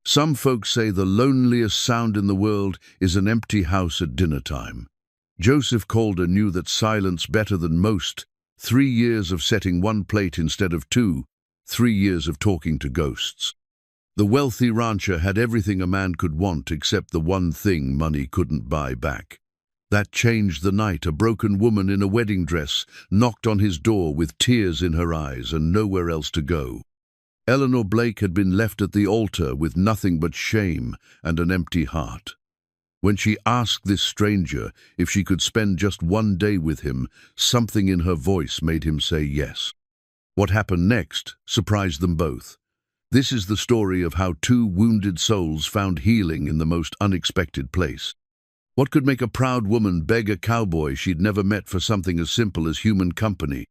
Some folks say the loneliest sound in the world is an empty house at dinner time. Joseph Calder knew that silence better than most. 3 years of setting one plate instead of two, 3 years of talking to ghosts. The wealthy rancher had everything a man could want except the one thing money couldn't buy back. That changed the night. A broken woman in a wedding dress knocked on his door with tears in her eyes and nowhere else to go. Eleanor Blake had been left at the altar with nothing but shame and an empty heart. When she asked this stranger if she could spend just one day with him, something in her voice made him say yes. What happened next surprised them both. This is the story of how two wounded souls found healing in the most unexpected place. What could make a proud woman beg a cowboy she'd never met for something as simple as human company?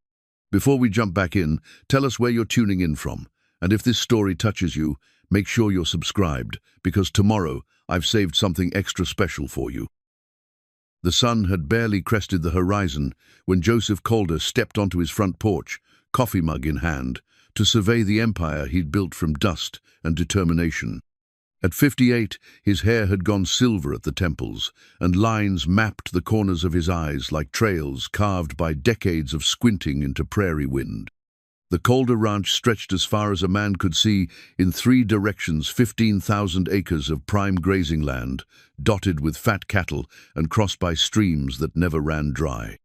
Before we jump back in, tell us where you're tuning in from. And if this story touches you, make sure you're subscribed, because tomorrow I've saved something extra special for you. The sun had barely crested the horizon when Joseph Calder stepped onto his front porch, coffee mug in hand, to survey the empire he'd built from dust and determination. At 58, his hair had gone silver at the temples, and lines mapped the corners of his eyes like trails carved by decades of squinting into prairie wind. The Calder Ranch stretched as far as a man could see in 3 directions, 15,000 acres of prime grazing land, dotted with fat cattle and crossed by streams that never ran dry.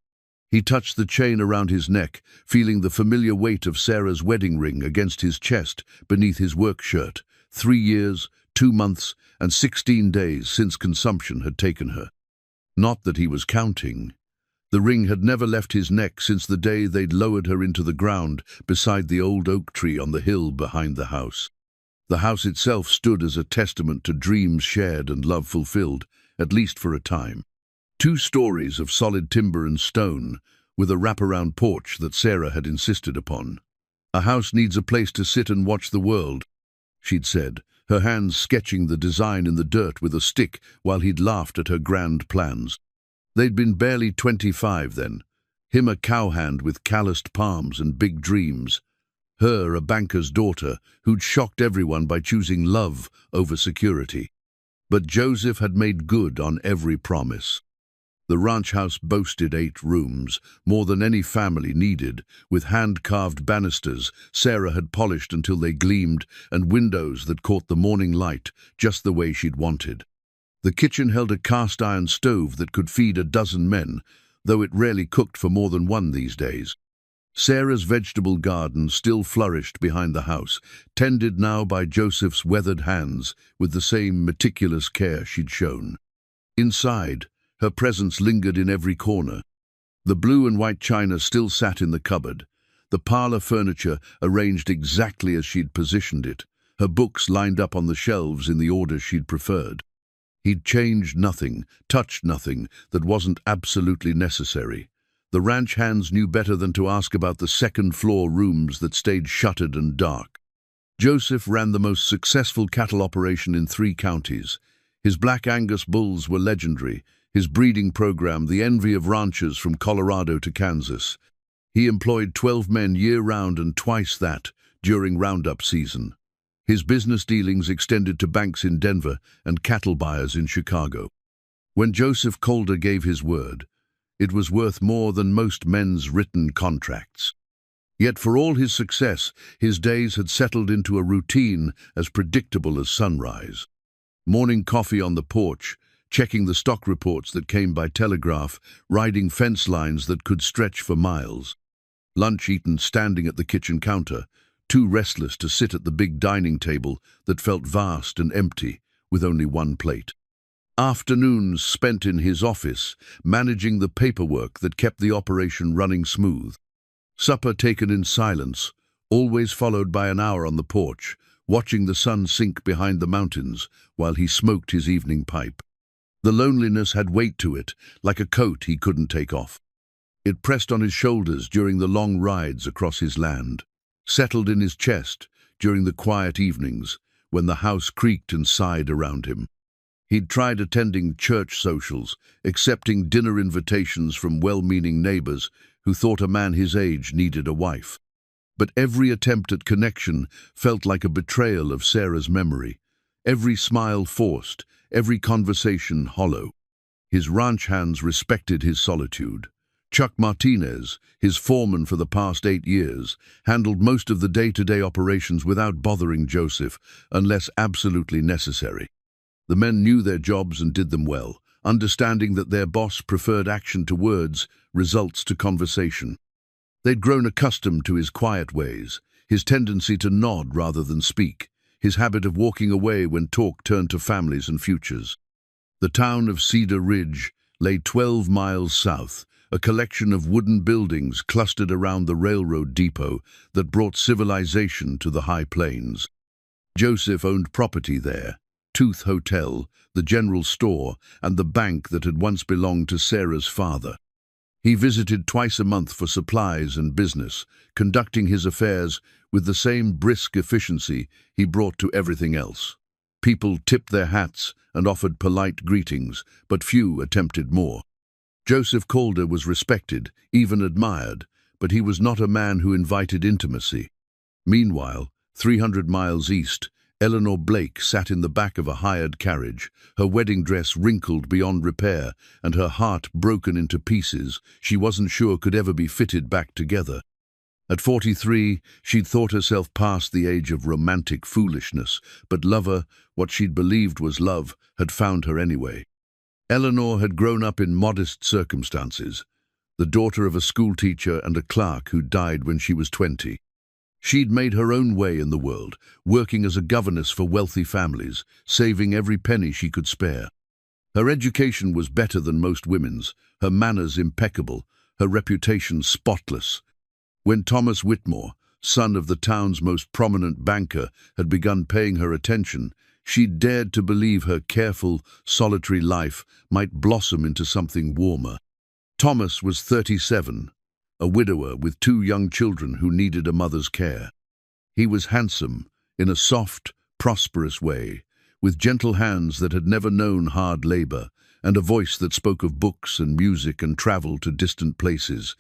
He touched the chain around his neck, feeling the familiar weight of Sarah's wedding ring against his chest beneath his work shirt. 3 years, 2 months, and 16 days since consumption had taken her. Not that he was counting. The ring had never left his neck since the day they'd lowered her into the ground beside the old oak tree on the hill behind the house. The house itself stood as a testament to dreams shared and love fulfilled, at least for a time. 2 stories of solid timber and stone, with a wraparound porch that Sarah had insisted upon. "A house needs a place to sit and watch the world," she'd said, her hands sketching the design in the dirt with a stick while he'd laughed at her grand plans. They'd been barely 25 then, him a cowhand with calloused palms and big dreams, her a banker's daughter who'd shocked everyone by choosing love over security. But Joseph had made good on every promise. The ranch house boasted 8 rooms, more than any family needed, with hand-carved banisters Sarah had polished until they gleamed, and windows that caught the morning light just the way she'd wanted. The kitchen held a cast-iron stove that could feed a dozen men, though it rarely cooked for more than one these days. Sarah's vegetable garden still flourished behind the house, tended now by Joseph's weathered hands with the same meticulous care she'd shown. Inside, her presence lingered in every corner. The blue and white china still sat in the cupboard, the parlor furniture arranged exactly as she'd positioned it, her books lined up on the shelves in the order she'd preferred. He'd changed nothing, touched nothing that wasn't absolutely necessary. The ranch hands knew better than to ask about the second-floor rooms that stayed shuttered and dark. Joseph ran the most successful cattle operation in 3 counties. His Black Angus bulls were legendary, his breeding program the envy of ranchers from Colorado to Kansas. He employed 12 men year-round and twice that during roundup season. His business dealings extended to banks in Denver and cattle buyers in Chicago. When Joseph Calder gave his word, it was worth more than most men's written contracts. Yet for all his success, his days had settled into a routine as predictable as sunrise. Morning coffee on the porch, checking the stock reports that came by telegraph, riding fence lines that could stretch for miles. Lunch eaten standing at the kitchen counter, too restless to sit at the big dining table that felt vast and empty, with only one plate. Afternoons spent in his office, managing the paperwork that kept the operation running smooth. Supper taken in silence, always followed by an hour on the porch, watching the sun sink behind the mountains while he smoked his evening pipe. The loneliness had weight to it, like a coat he couldn't take off. It pressed on his shoulders during the long rides across his land, settled in his chest during the quiet evenings when the house creaked and sighed around him. He'd tried attending church socials, accepting dinner invitations from well-meaning neighbors who thought a man his age needed a wife. But every attempt at connection felt like a betrayal of Sarah's memory. every smile forced, every conversation hollow. His ranch hands respected his solitude. Chuck Martinez, his foreman for the past 8 years, handled most of the day-to-day operations without bothering Joseph, unless absolutely necessary. The men knew their jobs and did them well, understanding that their boss preferred action to words, results to conversation. They'd grown accustomed to his quiet ways, his tendency to nod rather than speak, his habit of walking away when talk turned to families and futures. The town of Cedar Ridge lay 12 miles south, a collection of wooden buildings clustered around the railroad depot that brought civilization to the high plains. Joseph owned property there: Tooth Hotel, the general store, and the bank that had once belonged to Sarah's father. He visited twice a month for supplies and business, conducting his affairs with the same brisk efficiency he brought to everything else. People tipped their hats and offered polite greetings, but few attempted more. Joseph Calder was respected, even admired, but he was not a man who invited intimacy. Meanwhile, 300 miles east, Eleanor Blake sat in the back of a hired carriage, her wedding dress wrinkled beyond repair and her heart broken into pieces she wasn't sure could ever be fitted back together. At 43, she'd thought herself past the age of romantic foolishness, but lover, what she'd believed was love, had found her anyway. Eleanor had grown up in modest circumstances, the daughter of a schoolteacher and a clerk who died when she was 20. She'd made her own way in the world, working as a governess for wealthy families, saving every penny she could spare. Her education was better than most women's, her manners impeccable, her reputation spotless. When Thomas Whitmore, son of the town's most prominent banker, had begun paying her attention, she'd dared to believe her careful, solitary life might blossom into something warmer. Thomas was 37, a widower with 2 young children who needed a mother's care. He was handsome, in a soft, prosperous way, with gentle hands that had never known hard labor, and a voice that spoke of books and music and travel to distant places.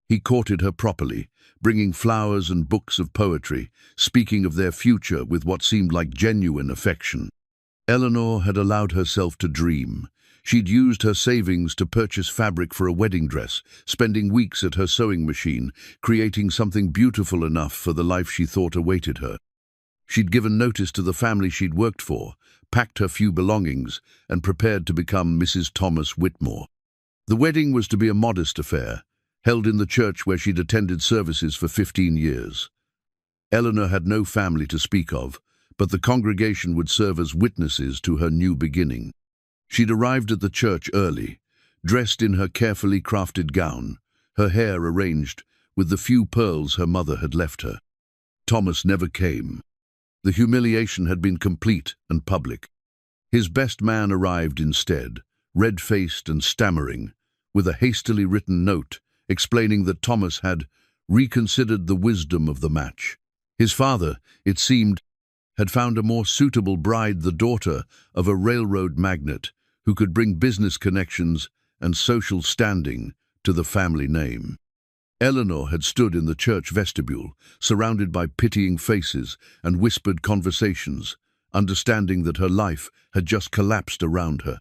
He courted her properly, bringing flowers and books of poetry, speaking of their future with what seemed like genuine affection. Eleanor had allowed herself to dream. She'd used her savings to purchase fabric for a wedding dress, spending weeks at her sewing machine, creating something beautiful enough for the life she thought awaited her. She'd given notice to the family she'd worked for, packed her few belongings, and prepared to become Mrs. Thomas Whitmore. The wedding was to be a modest affair, held in the church where she'd attended services for 15 years. Eleanor had no family to speak of, but the congregation would serve as witnesses to her new beginning. She'd arrived at the church early, dressed in her carefully crafted gown, her hair arranged with the few pearls her mother had left her. Thomas never came. The humiliation had been complete and public. His best man arrived instead, red-faced and stammering, with a hastily written note explaining that Thomas had reconsidered the wisdom of the match. His father, it seemed, had found a more suitable bride, the daughter of a railroad magnate who could bring business connections and social standing to the family name. Eleanor had stood in the church vestibule, surrounded by pitying faces and whispered conversations, understanding that her life had just collapsed around her.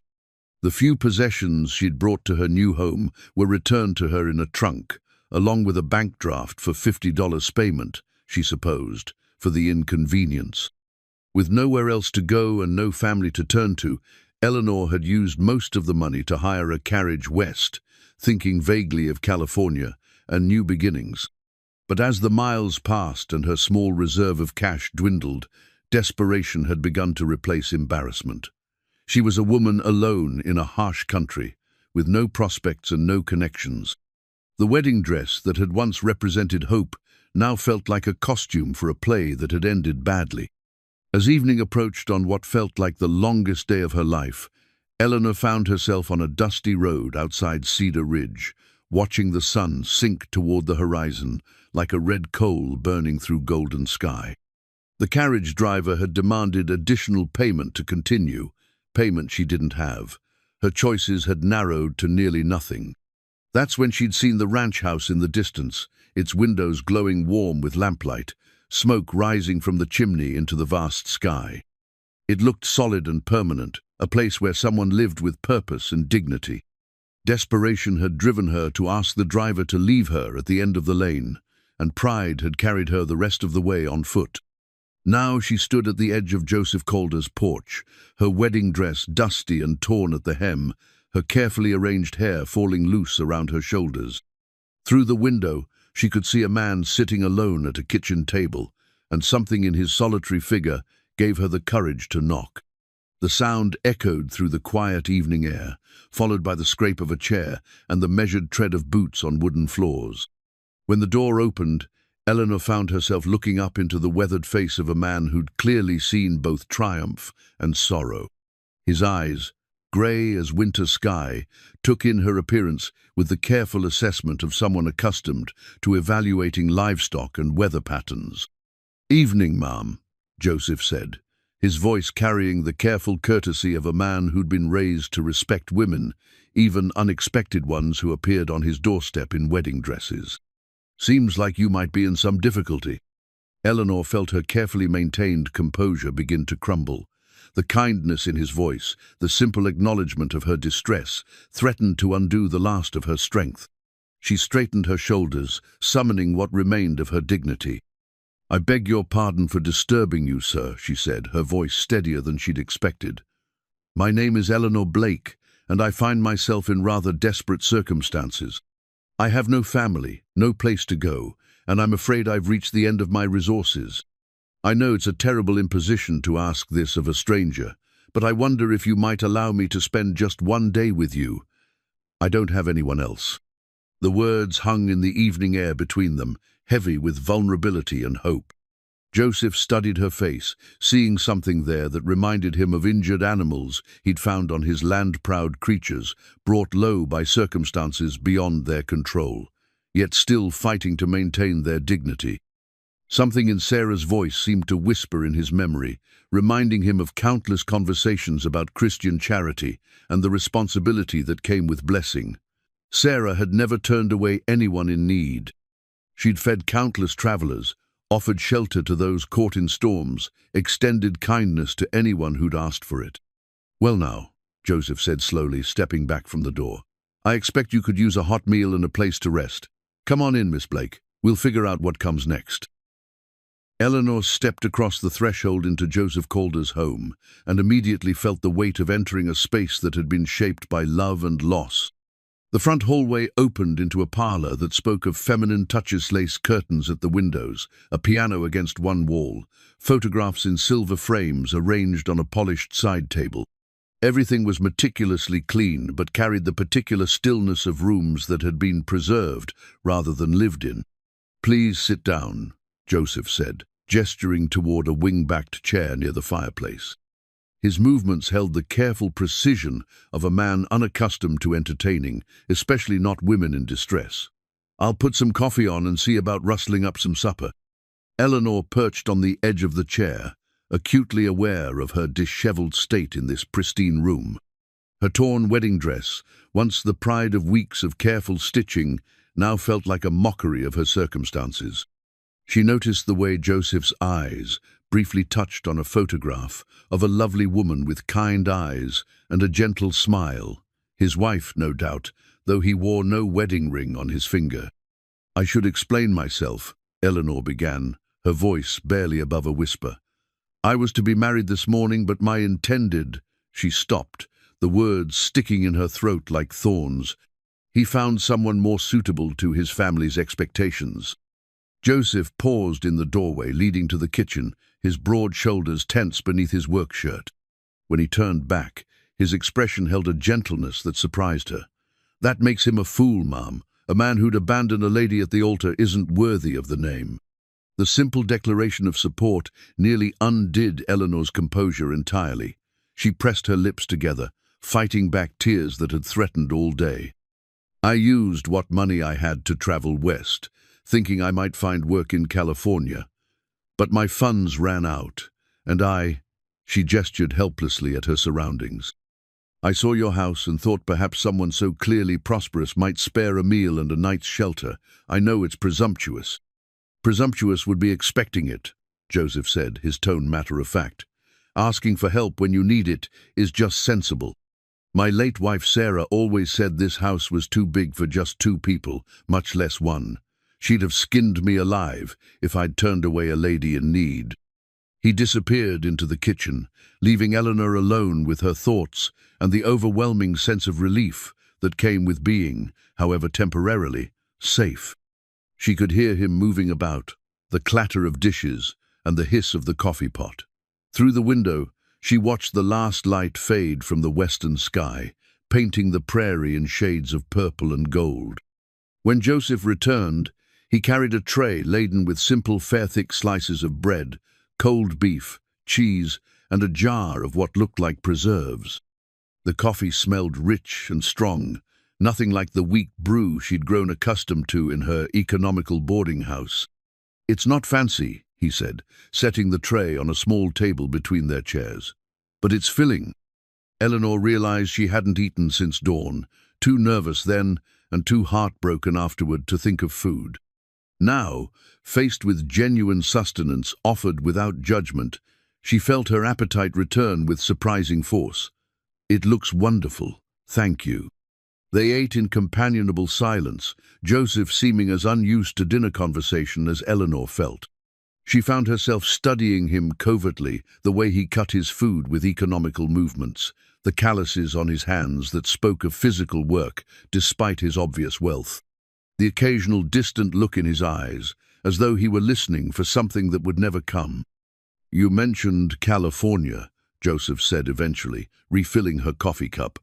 The few possessions she'd brought to her new home were returned to her in a trunk, along with a bank draft for $50 payment, she supposed, for the inconvenience. With nowhere else to go and no family to turn to, Eleanor had used most of the money to hire a carriage west, thinking vaguely of California and new beginnings. But as the miles passed and her small reserve of cash dwindled, desperation had begun to replace embarrassment. She was a woman alone in a harsh country, with no prospects and no connections. The wedding dress that had once represented hope now felt like a costume for a play that had ended badly. As evening approached on what felt like the longest day of her life, Eleanor found herself on a dusty road outside Cedar Ridge, watching the sun sink toward the horizon like a red coal burning through golden sky. The carriage driver had demanded additional payment to continue, payment she didn't have. Her choices had narrowed to nearly nothing. That's when she'd seen the ranch house in the distance, its windows glowing warm with lamplight, smoke rising from the chimney into the vast sky. It looked solid and permanent, a place where someone lived with purpose and dignity. Desperation had driven her to ask the driver to leave her at the end of the lane, and pride had carried her the rest of the way on foot. Now she stood at the edge of Joseph Calder's porch, her wedding dress dusty and torn at the hem, her carefully arranged hair falling loose around her shoulders. Through the window, she could see a man sitting alone at a kitchen table, and something in his solitary figure gave her the courage to knock. The sound echoed through the quiet evening air, followed by the scrape of a chair and the measured tread of boots on wooden floors. When the door opened, Eleanor found herself looking up into the weathered face of a man who'd clearly seen both triumph and sorrow. His eyes, grey as winter sky, took in her appearance with the careful assessment of someone accustomed to evaluating livestock and weather patterns. "Evening, ma'am," Joseph said, his voice carrying the careful courtesy of a man who'd been raised to respect women, even unexpected ones who appeared on his doorstep in wedding dresses. "Seems like you might be in some difficulty." Eleanor felt her carefully maintained composure begin to crumble. The kindness in his voice, the simple acknowledgement of her distress, threatened to undo the last of her strength. She straightened her shoulders, summoning what remained of her dignity. "I beg your pardon for disturbing you, sir," she said, her voice steadier than she'd expected. "My name is Eleanor Blake, and I find myself in rather desperate circumstances. I have no family, no place to go, and I'm afraid I've reached the end of my resources. I know it's a terrible imposition to ask this of a stranger, but I wonder if you might allow me to spend just one day with you. I don't have anyone else." The words hung in the evening air between them, heavy with vulnerability and hope. Joseph studied her face, seeing something there that reminded him of injured animals he'd found on his land-proud creatures, brought low by circumstances beyond their control, yet still fighting to maintain their dignity. Something in Sarah's voice seemed to whisper in his memory, reminding him of countless conversations about Christian charity and the responsibility that came with blessing. Sarah had never turned away anyone in need. She'd fed countless travelers, offered shelter to those caught in storms, extended kindness to anyone who'd asked for it. "Well now," Joseph said slowly, stepping back from the door, "I expect you could use a hot meal and a place to rest. Come on in, Miss Blake. We'll figure out what comes next." Eleanor stepped across the threshold into Joseph Calder's home and immediately felt the weight of entering a space that had been shaped by love and loss. The front hallway opened into a parlor that spoke of feminine touches, lace curtains at the windows, a piano against one wall, photographs in silver frames arranged on a polished side table. Everything was meticulously clean but carried the particular stillness of rooms that had been preserved rather than lived in. "Please sit down," Joseph said, gesturing toward a wing-backed chair near the fireplace. His movements held the careful precision of a man unaccustomed to entertaining, especially not women in distress. "I'll put some coffee on and see about rustling up some supper." Eleanor perched on the edge of the chair, acutely aware of her disheveled state in this pristine room. Her torn wedding dress, once the pride of weeks of careful stitching, now felt like a mockery of her circumstances. She noticed the way Joseph's eyes briefly touched on a photograph of a lovely woman with kind eyes and a gentle smile, his wife, no doubt, though he wore no wedding ring on his finger. "I should explain myself," Eleanor began, her voice barely above a whisper. "I was to be married this morning, but my intended—" She stopped, the words sticking in her throat like thorns. "He found someone more suitable to his family's expectations." Joseph paused in the doorway leading to the kitchen, his broad shoulders tense beneath his work shirt. When he turned back, his expression held a gentleness that surprised her. "That makes him a fool, ma'am. A man who'd abandon a lady at the altar isn't worthy of the name." The simple declaration of support nearly undid Eleanor's composure entirely. She pressed her lips together, fighting back tears that had threatened all day. "I used what money I had to travel west, thinking I might find work in California. But my funds ran out, and she gestured helplessly at her surroundings. "I saw your house and thought perhaps someone so clearly prosperous might spare a meal and a night's shelter. I know it's presumptuous." "Presumptuous would be expecting it," Joseph said, his tone matter-of-fact. Asking for help when you need it is just sensible. My late wife Sarah always said this house was too big for just 2 people, much less 1. She'd have skinned me alive if I'd turned away a lady in need. He disappeared into the kitchen, leaving Eleanor alone with her thoughts and the overwhelming sense of relief that came with being, however temporarily, safe. She could hear him moving about, the clatter of dishes and the hiss of the coffee pot. Through the window, she watched the last light fade from the western sky, painting the prairie in shades of purple and gold. When Joseph returned, he carried a tray laden with simple, fair-thick slices of bread, cold beef, cheese, and a jar of what looked like preserves. The coffee smelled rich and strong, nothing like the weak brew she'd grown accustomed to in her economical boarding house. "It's not fancy," he said, setting the tray on a small table between their chairs. "But it's filling." Eleanor realized she hadn't eaten since dawn, too nervous then and too heartbroken afterward to think of food. Now, faced with genuine sustenance offered without judgment, she felt her appetite return with surprising force. "It looks wonderful, thank you." They ate in companionable silence, Joseph seeming as unused to dinner conversation as Eleanor felt. She found herself studying him covertly, the way he cut his food with economical movements, the calluses on his hands that spoke of physical work despite his obvious wealth. The occasional distant look in his eyes, as though he were listening for something that would never come. "You mentioned California," Joseph said eventually, refilling her coffee cup.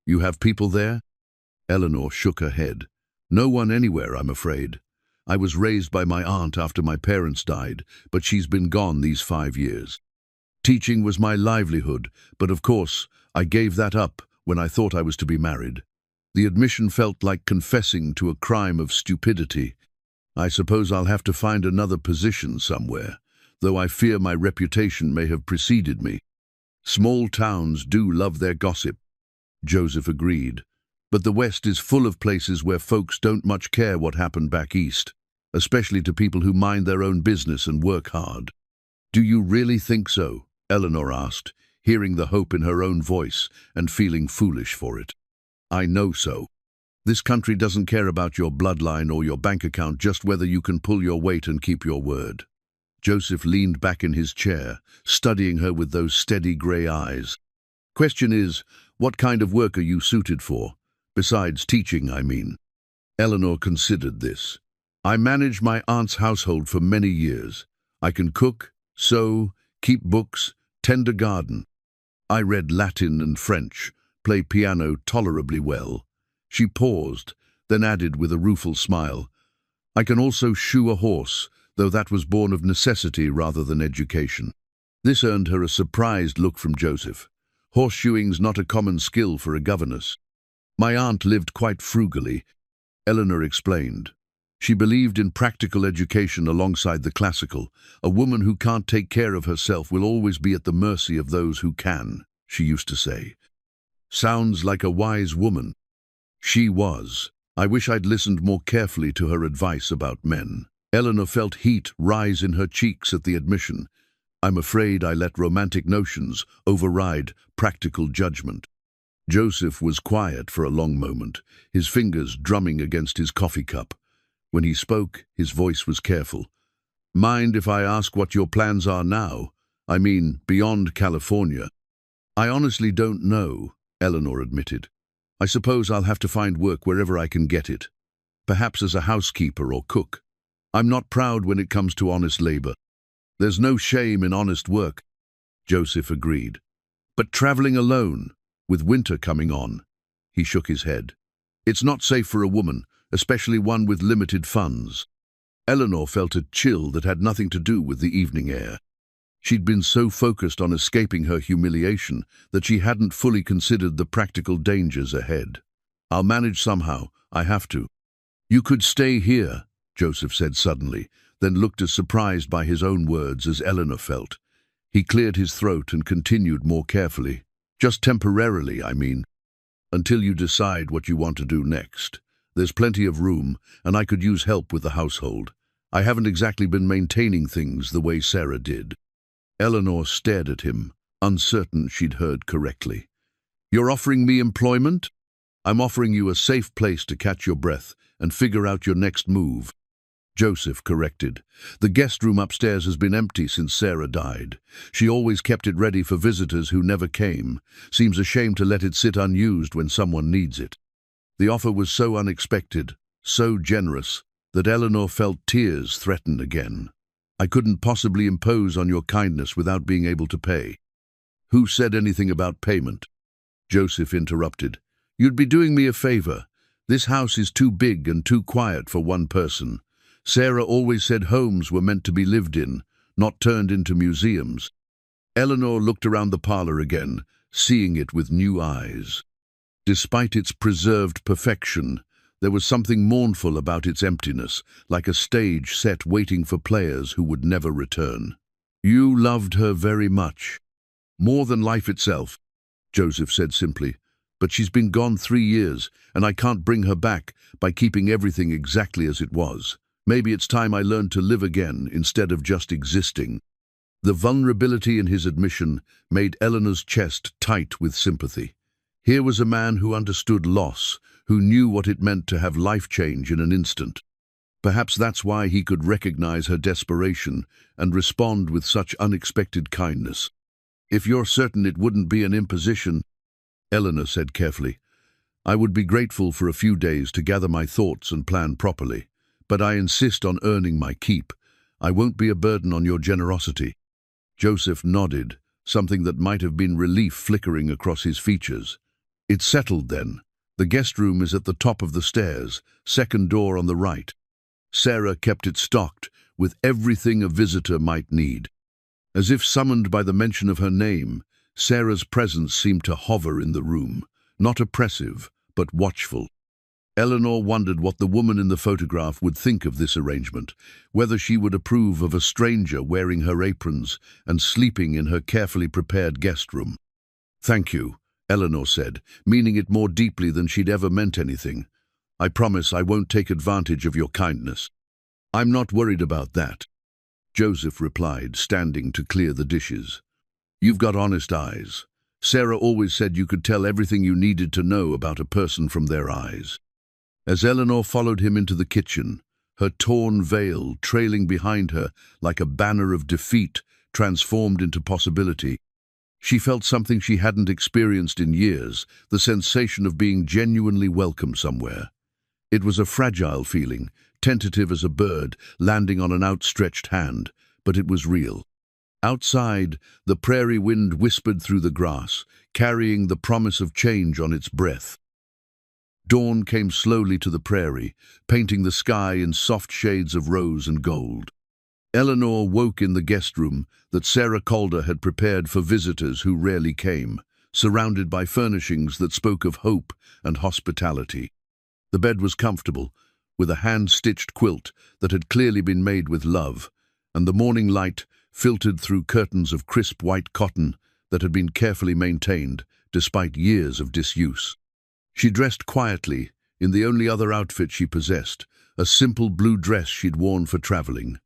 "You have people there?" Eleanor shook her head. "No one anywhere, I'm afraid. I was raised by my aunt after my parents died, but she's been gone these 5 years. Teaching was my livelihood, but of course, I gave that up when I thought I was to be married. The admission felt like confessing to a crime of stupidity. I suppose I'll have to find another position somewhere, though I fear my reputation may have preceded me." "Small towns do love their gossip," Joseph agreed. "But the West is full of places where folks don't much care what happened back east, especially to people who mind their own business and work hard." "Do you really think so?" Eleanor asked, hearing the hope in her own voice and feeling foolish for it. "I know so. This country doesn't care about your bloodline or your bank account, just whether you can pull your weight and keep your word." Joseph leaned back in his chair, studying her with those steady grey eyes. "Question is, what kind of work are you suited for? Besides teaching, I mean." Eleanor considered this. "I managed my aunt's household for many years. I can cook, sew, keep books, tend a garden. I read Latin and French, play piano tolerably well." She paused, then added with a rueful smile, "I can also shoe a horse, though that was born of necessity rather than education." This earned her a surprised look from Joseph. Horseshoeing's not a common skill for a governess. "My aunt lived quite frugally," Eleanor explained. "She believed in practical education alongside the classical. A woman who can't take care of herself will always be at the mercy of those who can," she used to say. "Sounds like a wise woman." She was. I wish I'd listened more carefully to her advice about men. Eleanor felt heat rise in her cheeks at the admission. "I'm afraid I let romantic notions override practical judgment." Joseph was quiet for a long moment, his fingers drumming against his coffee cup. When he spoke, his voice was careful. "Mind if I ask what your plans are now? I mean, beyond California." "I honestly don't know," Eleanor admitted. "I suppose I'll have to find work wherever I can get it. Perhaps as a housekeeper or cook. I'm not proud when it comes to honest labor." "There's no shame in honest work," Joseph agreed. "But traveling alone, with winter coming on," he shook his head. "It's not safe for a woman, especially one with limited funds." Eleanor felt a chill that had nothing to do with the evening air. She'd been so focused on escaping her humiliation that she hadn't fully considered the practical dangers ahead. "I'll manage somehow, I have to." "You could stay here," Joseph said suddenly, then looked as surprised by his own words as Eleanor felt. He cleared his throat and continued more carefully. "Just temporarily, I mean. Until you decide what you want to do next. There's plenty of room, and I could use help with the household. I haven't exactly been maintaining things the way Sarah did." Eleanor stared at him, uncertain she'd heard correctly. "You're offering me employment? I'm offering you a safe place to catch your breath and figure out your next move," Joseph corrected. "The guest room upstairs has been empty since Sarah died. She always kept it ready for visitors who never came. Seems a shame to let it sit unused when someone needs it." The offer was so unexpected, so generous, that Eleanor felt tears threaten again. "I couldn't possibly impose on your kindness without being able to pay." "Who said anything about payment?" Joseph interrupted. "You'd be doing me a favor. This house is too big and too quiet for one person. Sarah always said homes were meant to be lived in, not turned into museums." Eleanor looked around the parlor again, seeing it with new eyes. Despite its preserved perfection, there was something mournful about its emptiness, like a stage set waiting for players who would never return. "You loved her very much. More than life itself," Joseph said simply. "But she's been gone 3 years, and I can't bring her back by keeping everything exactly as it was. Maybe it's time I learned to live again instead of just existing." The vulnerability in his admission made Eleanor's chest tight with sympathy. Here was a man who understood loss, who knew what it meant to have life change in an instant. Perhaps that's why he could recognize her desperation and respond with such unexpected kindness. "If you're certain it wouldn't be an imposition," Eleanor said carefully, "I would be grateful for a few days to gather my thoughts and plan properly. But I insist on earning my keep. I won't be a burden on your generosity." Joseph nodded, something that might have been relief flickering across his features. "It's settled then. The guest room is at the top of the stairs, second door on the right." Sarah kept it stocked with everything a visitor might need. As if summoned by the mention of her name, Sarah's presence seemed to hover in the room, not oppressive, but watchful. Eleanor wondered what the woman in the photograph would think of this arrangement, whether she would approve of a stranger wearing her aprons and sleeping in her carefully prepared guest room. "Thank you," Eleanor said, meaning it more deeply than she'd ever meant anything. "I promise I won't take advantage of your kindness." "I'm not worried about that," Joseph replied, standing to clear the dishes. "You've got honest eyes. Sarah always said you could tell everything you needed to know about a person from their eyes." As Eleanor followed him into the kitchen, her torn veil trailing behind her like a banner of defeat transformed into possibility, she felt something she hadn't experienced in years, the sensation of being genuinely welcome somewhere. It was a fragile feeling, tentative as a bird landing on an outstretched hand, but it was real. Outside, the prairie wind whispered through the grass, carrying the promise of change on its breath. Dawn came slowly to the prairie, painting the sky in soft shades of rose and gold. Eleanor woke in the guest room that Sarah Calder had prepared for visitors who rarely came, surrounded by furnishings that spoke of hope and hospitality. The bed was comfortable, with a hand-stitched quilt that had clearly been made with love, and the morning light filtered through curtains of crisp white cotton that had been carefully maintained despite years of disuse. She dressed quietly in the only other outfit she possessed, a simple blue dress she'd worn for traveling.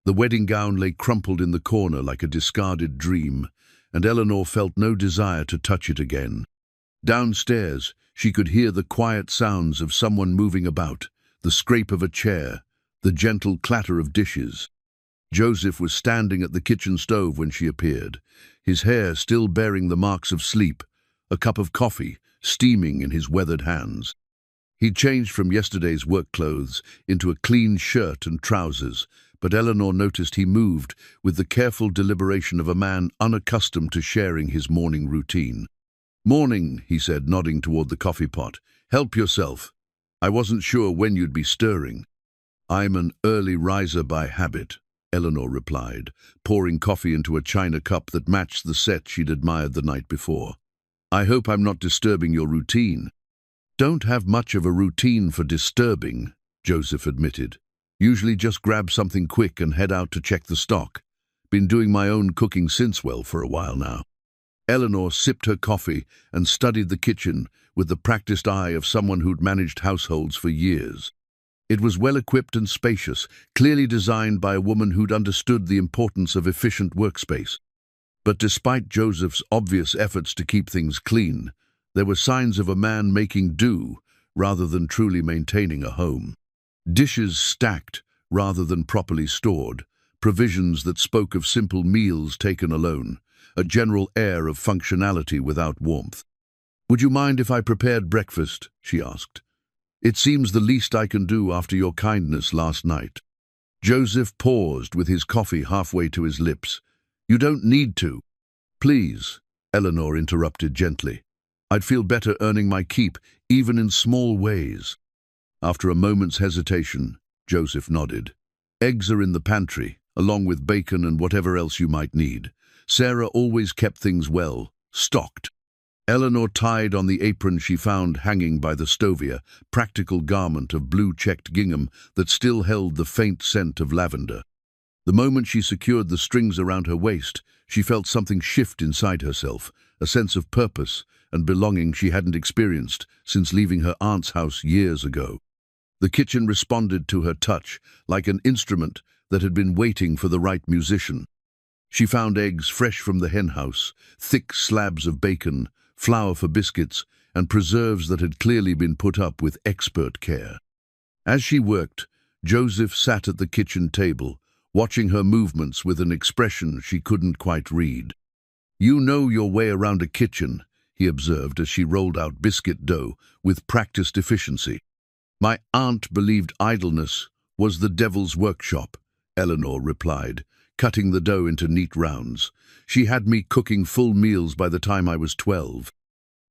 The wedding gown lay crumpled in the corner like a discarded dream, and Eleanor felt no desire to touch it again. Downstairs, she could hear the quiet sounds of someone moving about, the scrape of a chair, the gentle clatter of dishes. Joseph was standing at the kitchen stove when she appeared, his hair still bearing the marks of sleep, a cup of coffee steaming in his weathered hands. He'd changed from yesterday's work clothes into a clean shirt and trousers, but Eleanor noticed he moved with the careful deliberation of a man unaccustomed to sharing his morning routine. "Morning," he said, nodding toward the coffee pot. "Help yourself. I wasn't sure when you'd be stirring." "I'm an early riser by habit," Eleanor replied, pouring coffee into a china cup that matched the set she'd admired the night before. "I hope I'm not disturbing your routine." "Don't have much of a routine for disturbing," Joseph admitted. "Usually just grab something quick and head out to check the stock. Been doing my own cooking since, well, for a while now." Eleanor sipped her coffee and studied the kitchen with the practiced eye of someone who'd managed households for years. It was well-equipped and spacious, clearly designed by a woman who'd understood the importance of efficient workspace. But despite Joseph's obvious efforts to keep things clean, there were signs of a man making do rather than truly maintaining a home. Dishes stacked rather than properly stored, provisions that spoke of simple meals taken alone, a general air of functionality without warmth. "Would you mind if I prepared breakfast?" she asked. "It seems the least I can do after your kindness last night." Joseph paused with his coffee halfway to his lips. "You don't need to." "Please," Eleanor interrupted gently. "I'd feel better earning my keep, even in small ways." After a moment's hesitation, Joseph nodded. "Eggs are in the pantry, along with bacon and whatever else you might need. Sarah always kept things well, stocked." Eleanor tied on the apron she found hanging by the stovia, practical garment of blue-checked gingham that still held the faint scent of lavender. The moment she secured the strings around her waist, she felt something shift inside herself, a sense of purpose and belonging she hadn't experienced since leaving her aunt's house years ago. The kitchen responded to her touch, like an instrument that had been waiting for the right musician. She found eggs fresh from the henhouse, thick slabs of bacon, flour for biscuits, and preserves that had clearly been put up with expert care. As she worked, Joseph sat at the kitchen table, watching her movements with an expression she couldn't quite read. "You know your way around a kitchen," he observed as she rolled out biscuit dough with practiced efficiency. "My aunt believed idleness was the devil's workshop," Eleanor replied, cutting the dough into neat rounds. "She had me cooking full meals by the time I was 12.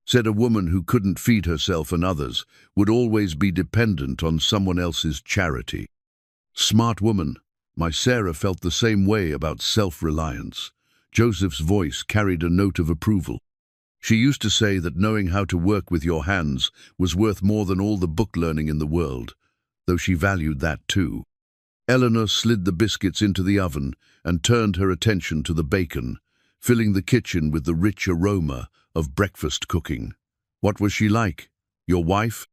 Said a woman who couldn't feed herself and others would always be dependent on someone else's charity." Smart woman. My Sarah felt the same way about self-reliance. Joseph's voice carried a note of approval. "She used to say that knowing how to work with your hands was worth more than all the book learning in the world, though she valued that too." Eleanor slid the biscuits into the oven and turned her attention to the bacon, filling the kitchen with the rich aroma of breakfast cooking. "What was she like? Your wife?"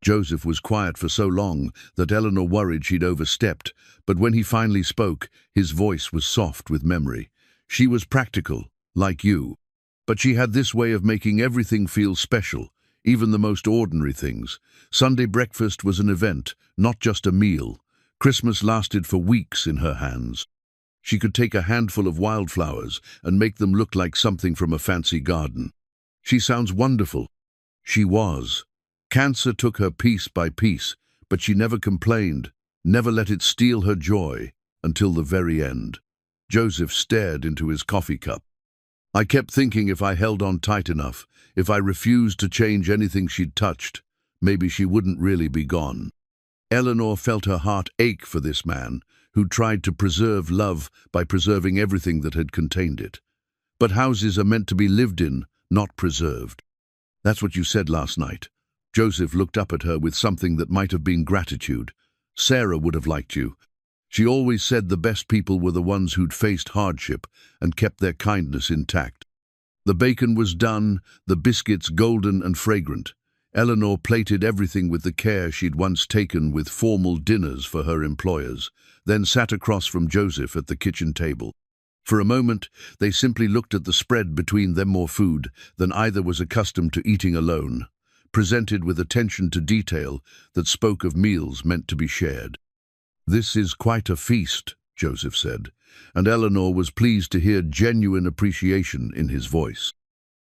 Joseph was quiet for so long that Eleanor worried she'd overstepped, but when he finally spoke, his voice was soft with memory. "She was practical, like you. But she had this way of making everything feel special, even the most ordinary things. Sunday breakfast was an event, not just a meal. Christmas lasted for weeks in her hands. She could take a handful of wildflowers and make them look like something from a fancy garden." "She sounds wonderful." She was. Cancer took her piece by piece, but she never complained, never let it steal her joy, until the very end. Joseph stared into his coffee cup. "I kept thinking if I held on tight enough, if I refused to change anything she'd touched, maybe she wouldn't really be gone." Eleanor felt her heart ache for this man, who tried to preserve love by preserving everything that had contained it. But houses are meant to be lived in, not preserved. "That's what you said last night." Joseph looked up at her with something that might have been gratitude. "Sarah would have liked you. She always said the best people were the ones who'd faced hardship and kept their kindness intact." The bacon was done, the biscuits golden and fragrant. Eleanor plated everything with the care she'd once taken with formal dinners for her employers, then sat across from Joseph at the kitchen table. For a moment, they simply looked at the spread between them, more food than either was accustomed to eating alone, presented with attention to detail that spoke of meals meant to be shared. "This is quite a feast," Joseph said, and Eleanor was pleased to hear genuine appreciation in his voice.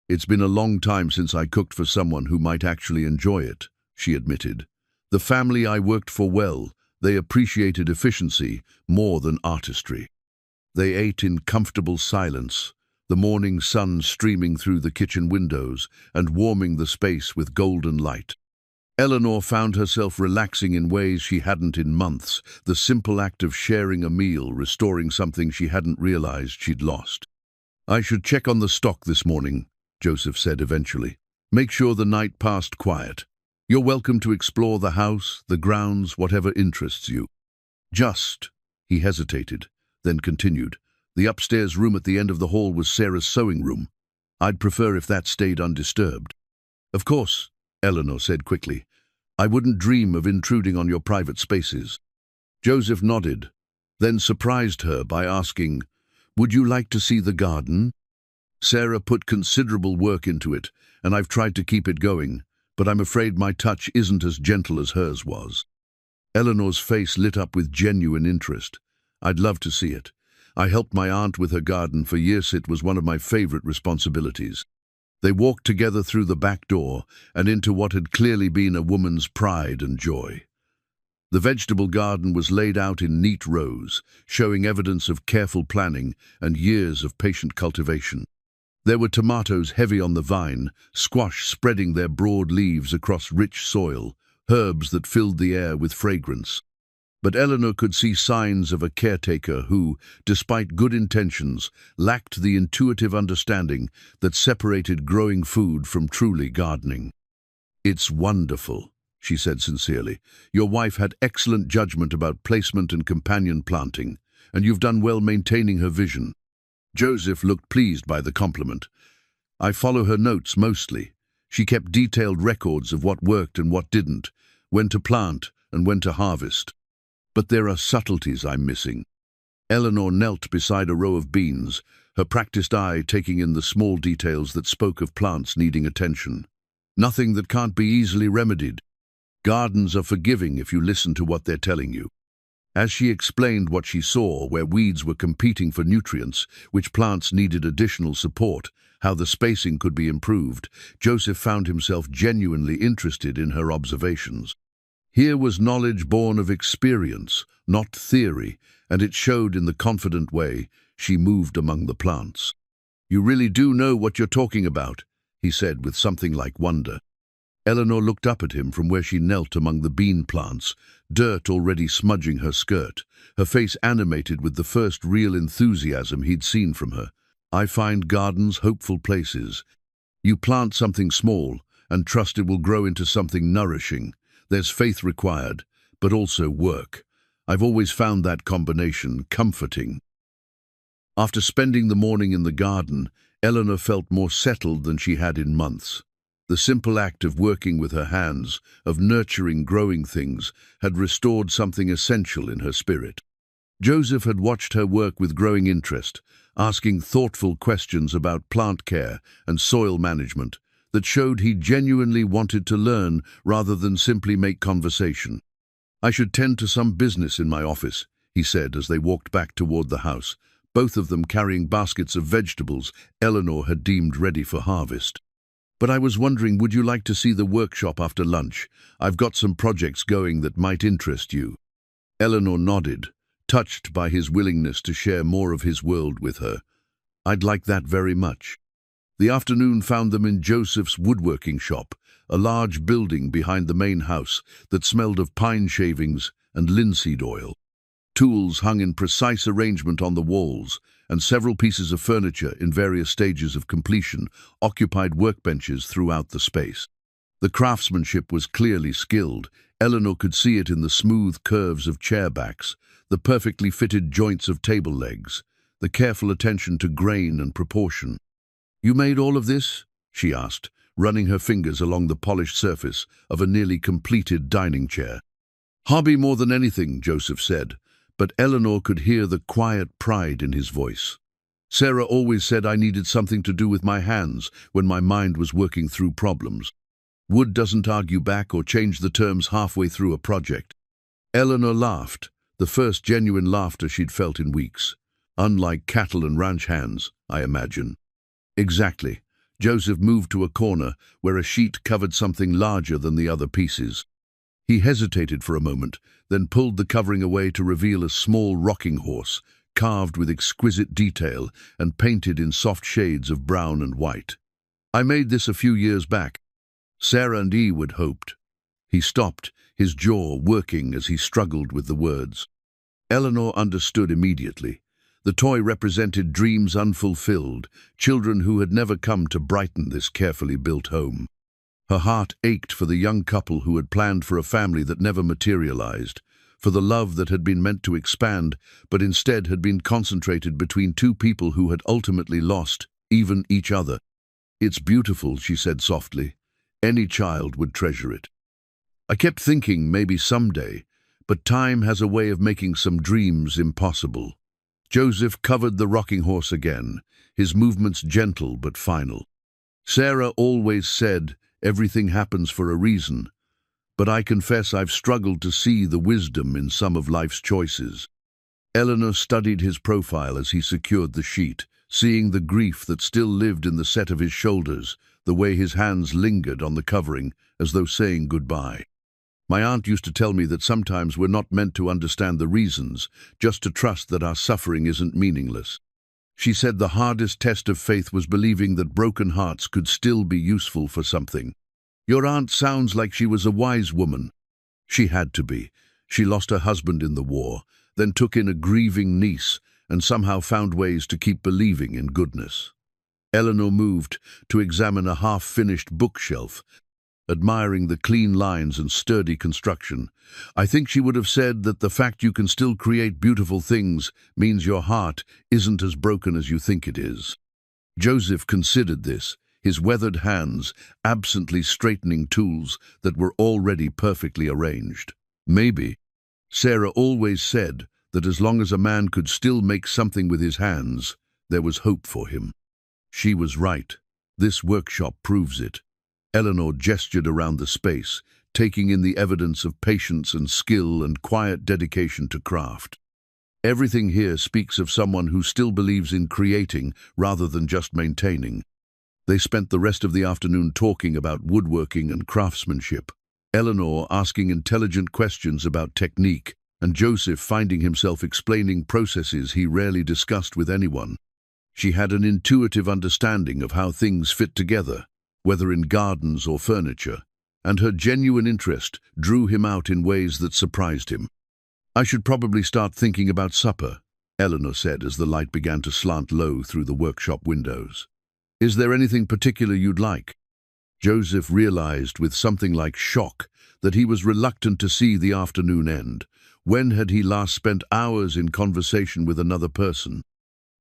"It's been a long time since I cooked for someone who might actually enjoy it," she admitted. "The family I worked for, well, they appreciated efficiency more than artistry." They ate in comfortable silence, the morning sun streaming through the kitchen windows and warming the space with golden light. Eleanor found herself relaxing in ways she hadn't in months, the simple act of sharing a meal restoring something she hadn't realized she'd lost. "I should check on the stock this morning," Joseph said eventually. "Make sure the night passed quiet. You're welcome to explore the house, the grounds, whatever interests you." He hesitated, then continued. "The upstairs room at the end of the hall was Sarah's sewing room. I'd prefer if that stayed undisturbed." "Of course," Eleanor said quickly. "I wouldn't dream of intruding on your private spaces." Joseph nodded, then surprised her by asking, "Would you like to see the garden?" Sarah put considerable work into it, and I've tried to keep it going, but I'm afraid my touch isn't as gentle as hers was. Eleanor's face lit up with genuine interest. I'd love to see it. I helped my aunt with her garden for years. It was one of my favorite responsibilities. They walked together through the back door and into what had clearly been a woman's pride and joy. The vegetable garden was laid out in neat rows, showing evidence of careful planning and years of patient cultivation. There were tomatoes heavy on the vine, squash spreading their broad leaves across rich soil, herbs that filled the air with fragrance. But Eleanor could see signs of a caretaker who, despite good intentions, lacked the intuitive understanding that separated growing food from truly gardening. "It's wonderful," she said sincerely. "Your wife had excellent judgment about placement and companion planting, and you've done well maintaining her vision." Joseph looked pleased by the compliment. "I follow her notes mostly. She kept detailed records of what worked and what didn't, when to plant and when to harvest. But there are subtleties I'm missing." Eleanor knelt beside a row of beans, her practiced eye taking in the small details that spoke of plants needing attention. "Nothing that can't be easily remedied. Gardens are forgiving if you listen to what they're telling you." As she explained what she saw, where weeds were competing for nutrients, which plants needed additional support, how the spacing could be improved, Joseph found himself genuinely interested in her observations. Here was knowledge born of experience, not theory, and it showed in the confident way she moved among the plants. "You really do know what you're talking about," he said with something like wonder. Eleanor looked up at him from where she knelt among the bean plants, dirt already smudging her skirt, her face animated with the first real enthusiasm he'd seen from her. "I find gardens hopeful places. You plant something small and trust it will grow into something nourishing. There's faith required, but also work. I've always found that combination comforting." After spending the morning in the garden, Eleanor felt more settled than she had in months. The simple act of working with her hands, of nurturing growing things, had restored something essential in her spirit. Joseph had watched her work with growing interest, asking thoughtful questions about plant care and soil management that showed he genuinely wanted to learn rather than simply make conversation. "I should tend to some business in my office," he said as they walked back toward the house, both of them carrying baskets of vegetables Eleanor had deemed ready for harvest. "But I was wondering, would you like to see the workshop after lunch? I've got some projects going that might interest you." Eleanor nodded, touched by his willingness to share more of his world with her. "I'd like that very much." The afternoon found them in Joseph's woodworking shop, a large building behind the main house that smelled of pine shavings and linseed oil. Tools hung in precise arrangement on the walls, and several pieces of furniture in various stages of completion occupied workbenches throughout the space. The craftsmanship was clearly skilled. Eleanor could see it in the smooth curves of chair backs, the perfectly fitted joints of table legs, the careful attention to grain and proportion. "You made all of this?" she asked, running her fingers along the polished surface of a nearly completed dining chair. "Hobby more than anything," Joseph said, but Eleanor could hear the quiet pride in his voice. "Sarah always said I needed something to do with my hands when my mind was working through problems. Wood doesn't argue back or change the terms halfway through a project." Eleanor laughed, the first genuine laughter she'd felt in weeks. "Unlike cattle and ranch hands, I imagine." "Exactly." Joseph moved to a corner where a sheet covered something larger than the other pieces. He hesitated for a moment, then pulled the covering away to reveal a small rocking horse, carved with exquisite detail and painted in soft shades of brown and white. "I made this a few years back. Sarah and Ewood hoped." He stopped, his jaw working as he struggled with the words. Eleanor understood immediately. The toy represented dreams unfulfilled, children who had never come to brighten this carefully built home. Her heart ached for the young couple who had planned for a family that never materialized, for the love that had been meant to expand, but instead had been concentrated between two people who had ultimately lost, even each other. "It's beautiful," she said softly. "Any child would treasure it. I kept thinking maybe someday, but time has a way of making some dreams impossible." Joseph covered the rocking horse again, his movements gentle but final. Sarah always said, "Everything happens for a reason," but I confess I've struggled to see the wisdom in some of life's choices. Eleanor studied his profile as he secured the sheet, seeing the grief that still lived in the set of his shoulders, the way his hands lingered on the covering, as though saying goodbye. My aunt used to tell me that sometimes we're not meant to understand the reasons, just to trust that our suffering isn't meaningless. She said the hardest test of faith was believing that broken hearts could still be useful for something. Your aunt sounds like she was a wise woman. She had to be. She lost her husband in the war, then took in a grieving niece, and somehow found ways to keep believing in goodness. Eleanor moved to examine a half-finished bookshelf, admiring the clean lines and sturdy construction. I think she would have said that the fact you can still create beautiful things means your heart isn't as broken as you think it is. Joseph considered this, his weathered hands absently straightening tools that were already perfectly arranged. Maybe. Sarah always said that as long as a man could still make something with his hands, there was hope for him. She was right. This workshop proves it. Eleanor gestured around the space, taking in the evidence of patience and skill and quiet dedication to craft. Everything here speaks of someone who still believes in creating rather than just maintaining. They spent the rest of the afternoon talking about woodworking and craftsmanship, Eleanor asking intelligent questions about technique, and Joseph finding himself explaining processes he rarely discussed with anyone. She had an intuitive understanding of how things fit together, whether in gardens or furniture, and her genuine interest drew him out in ways that surprised him. "I should probably start thinking about supper," Eleanor said as the light began to slant low through the workshop windows. "Is there anything particular you'd like?" Joseph realized with something like shock that he was reluctant to see the afternoon end. When had he last spent hours in conversation with another person?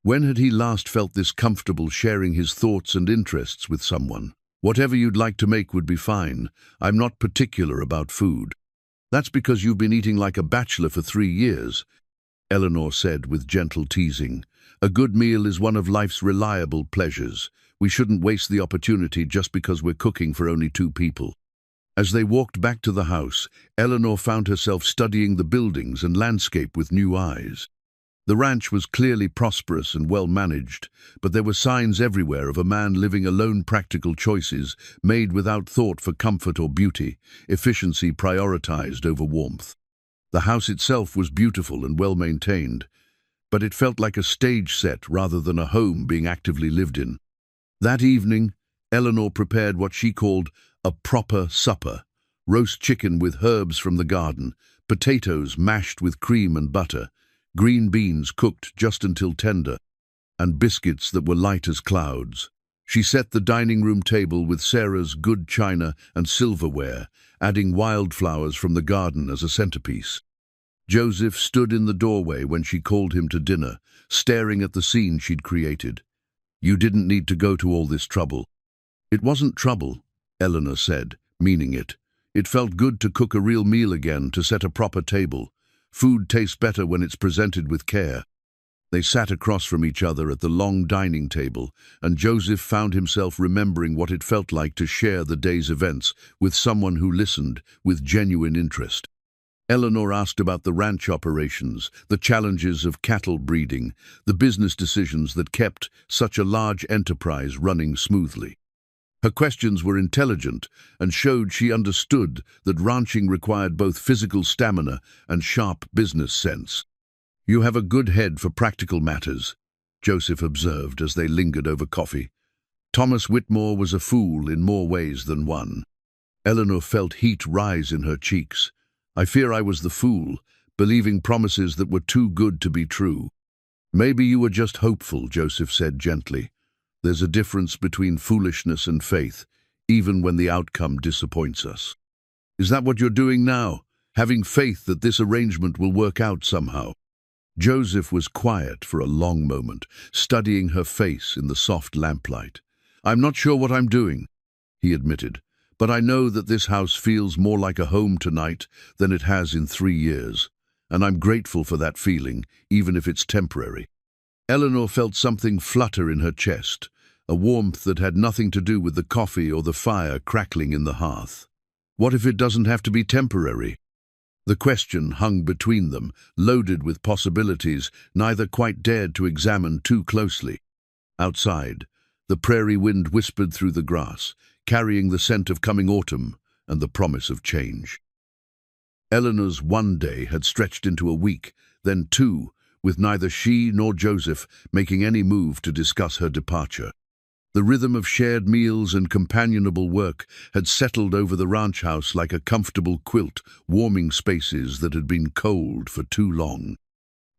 When had he last felt this comfortable sharing his thoughts and interests with someone? "Whatever you'd like to make would be fine. I'm not particular about food." "That's because you've been eating like a bachelor for 3 years," Eleanor said with gentle teasing. "A good meal is one of life's reliable pleasures. We shouldn't waste the opportunity just because we're cooking for only 2 people. As they walked back to the house, Eleanor found herself studying the buildings and landscape with new eyes. The ranch was clearly prosperous and well managed, but there were signs everywhere of a man living alone, practical choices made without thought for comfort or beauty, efficiency prioritized over warmth. The house itself was beautiful and well maintained, but it felt like a stage set rather than a home being actively lived in. That evening, Eleanor prepared what she called a proper supper: roast chicken with herbs from the garden, potatoes mashed with cream and butter, green beans cooked just until tender, and biscuits that were light as clouds. She set the dining room table with Sarah's good china and silverware, adding wildflowers from the garden as a centerpiece. Joseph stood in the doorway when she called him to dinner, staring at the scene she'd created. "You didn't need to go to all this trouble." "It wasn't trouble," Eleanor said, meaning it. "It felt good to cook a real meal again, to set a proper table. Food tastes better when it's presented with care." They sat across from each other at the long dining table, and Joseph found himself remembering what it felt like to share the day's events with someone who listened with genuine interest. Eleanor asked about the ranch operations, the challenges of cattle breeding, the business decisions that kept such a large enterprise running smoothly. Her questions were intelligent and showed she understood that ranching required both physical stamina and sharp business sense. "You have a good head for practical matters," Joseph observed as they lingered over coffee. Thomas Whitmore was a fool in more ways than one. Eleanor felt heat rise in her cheeks. "I fear I was the fool, believing promises that were too good to be true." "Maybe you were just hopeful," Joseph said gently. "There's a difference between foolishness and faith, even when the outcome disappoints us." "Is that what you're doing now? Having faith that this arrangement will work out somehow?" Joseph was quiet for a long moment, studying her face in the soft lamplight. "I'm not sure what I'm doing," he admitted, "but I know that this house feels more like a home tonight than it has in 3 years, and I'm grateful for that feeling, even if it's temporary." Eleanor felt something flutter in her chest, a warmth that had nothing to do with the coffee or the fire crackling in the hearth. What if it doesn't have to be temporary? The question hung between them, loaded with possibilities neither quite dared to examine too closely. Outside, the prairie wind whispered through the grass, carrying the scent of coming autumn and the promise of change. Eleanor's one day had stretched into a week, then two, with neither she nor Joseph making any move to discuss her departure. The rhythm of shared meals and companionable work had settled over the ranch house like a comfortable quilt, warming spaces that had been cold for too long.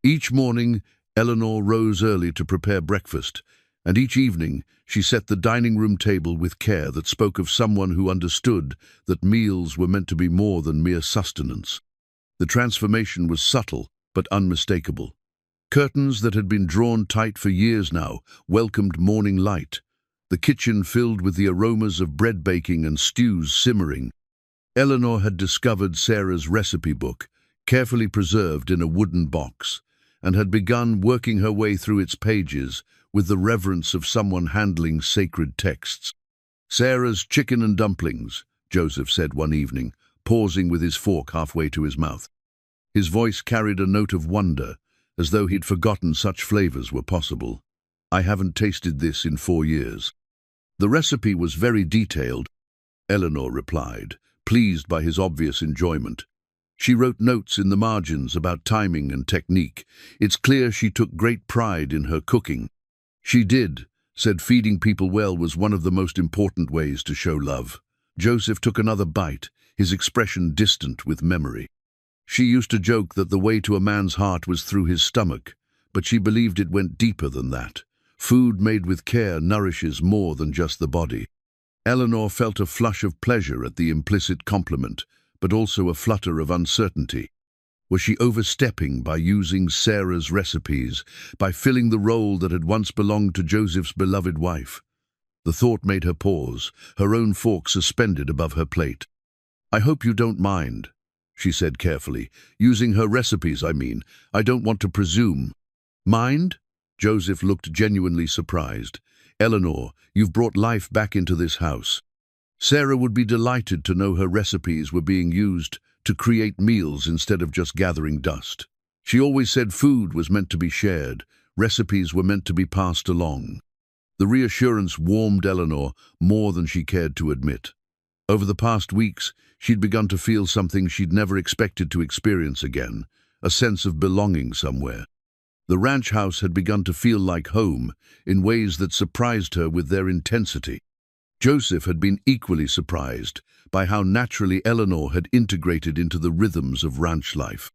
Each morning, Eleanor rose early to prepare breakfast, and each evening she set the dining room table with care that spoke of someone who understood that meals were meant to be more than mere sustenance. The transformation was subtle but unmistakable. Curtains that had been drawn tight for years now welcomed morning light, the kitchen filled with the aromas of bread baking and stews simmering. Eleanor had discovered Sarah's recipe book, carefully preserved in a wooden box, and had begun working her way through its pages with the reverence of someone handling sacred texts. "Sarah's chicken and dumplings," Joseph said one evening, pausing with his fork halfway to his mouth. His voice carried a note of wonder, as though he'd forgotten such flavors were possible. "I haven't tasted this in 4 years." The recipe was very detailed, Eleanor replied, pleased by his obvious enjoyment. She wrote notes in the margins about timing and technique. It's clear she took great pride in her cooking. She said feeding people well was one of the most important ways to show love. Joseph took another bite, his expression distant with memory. She used to joke that the way to a man's heart was through his stomach, but she believed it went deeper than that. Food made with care nourishes more than just the body. Eleanor felt a flush of pleasure at the implicit compliment, but also a flutter of uncertainty. Was she overstepping by using Sarah's recipes, by filling the role that had once belonged to Joseph's beloved wife? The thought made her pause, her own fork suspended above her plate. "I hope you don't mind," she said carefully. "Using her recipes, I mean. I don't want to presume." "Mind?" Joseph looked genuinely surprised. "Eleanor, you've brought life back into this house. Sarah would be delighted to know her recipes were being used to create meals instead of just gathering dust. She always said food was meant to be shared, recipes were meant to be passed along." The reassurance warmed Eleanor more than she cared to admit. Over the past weeks, she'd begun to feel something she'd never expected to experience again, a sense of belonging somewhere. The ranch house had begun to feel like home in ways that surprised her with their intensity. Joseph had been equally surprised by how naturally Eleanor had integrated into the rhythms of ranch life.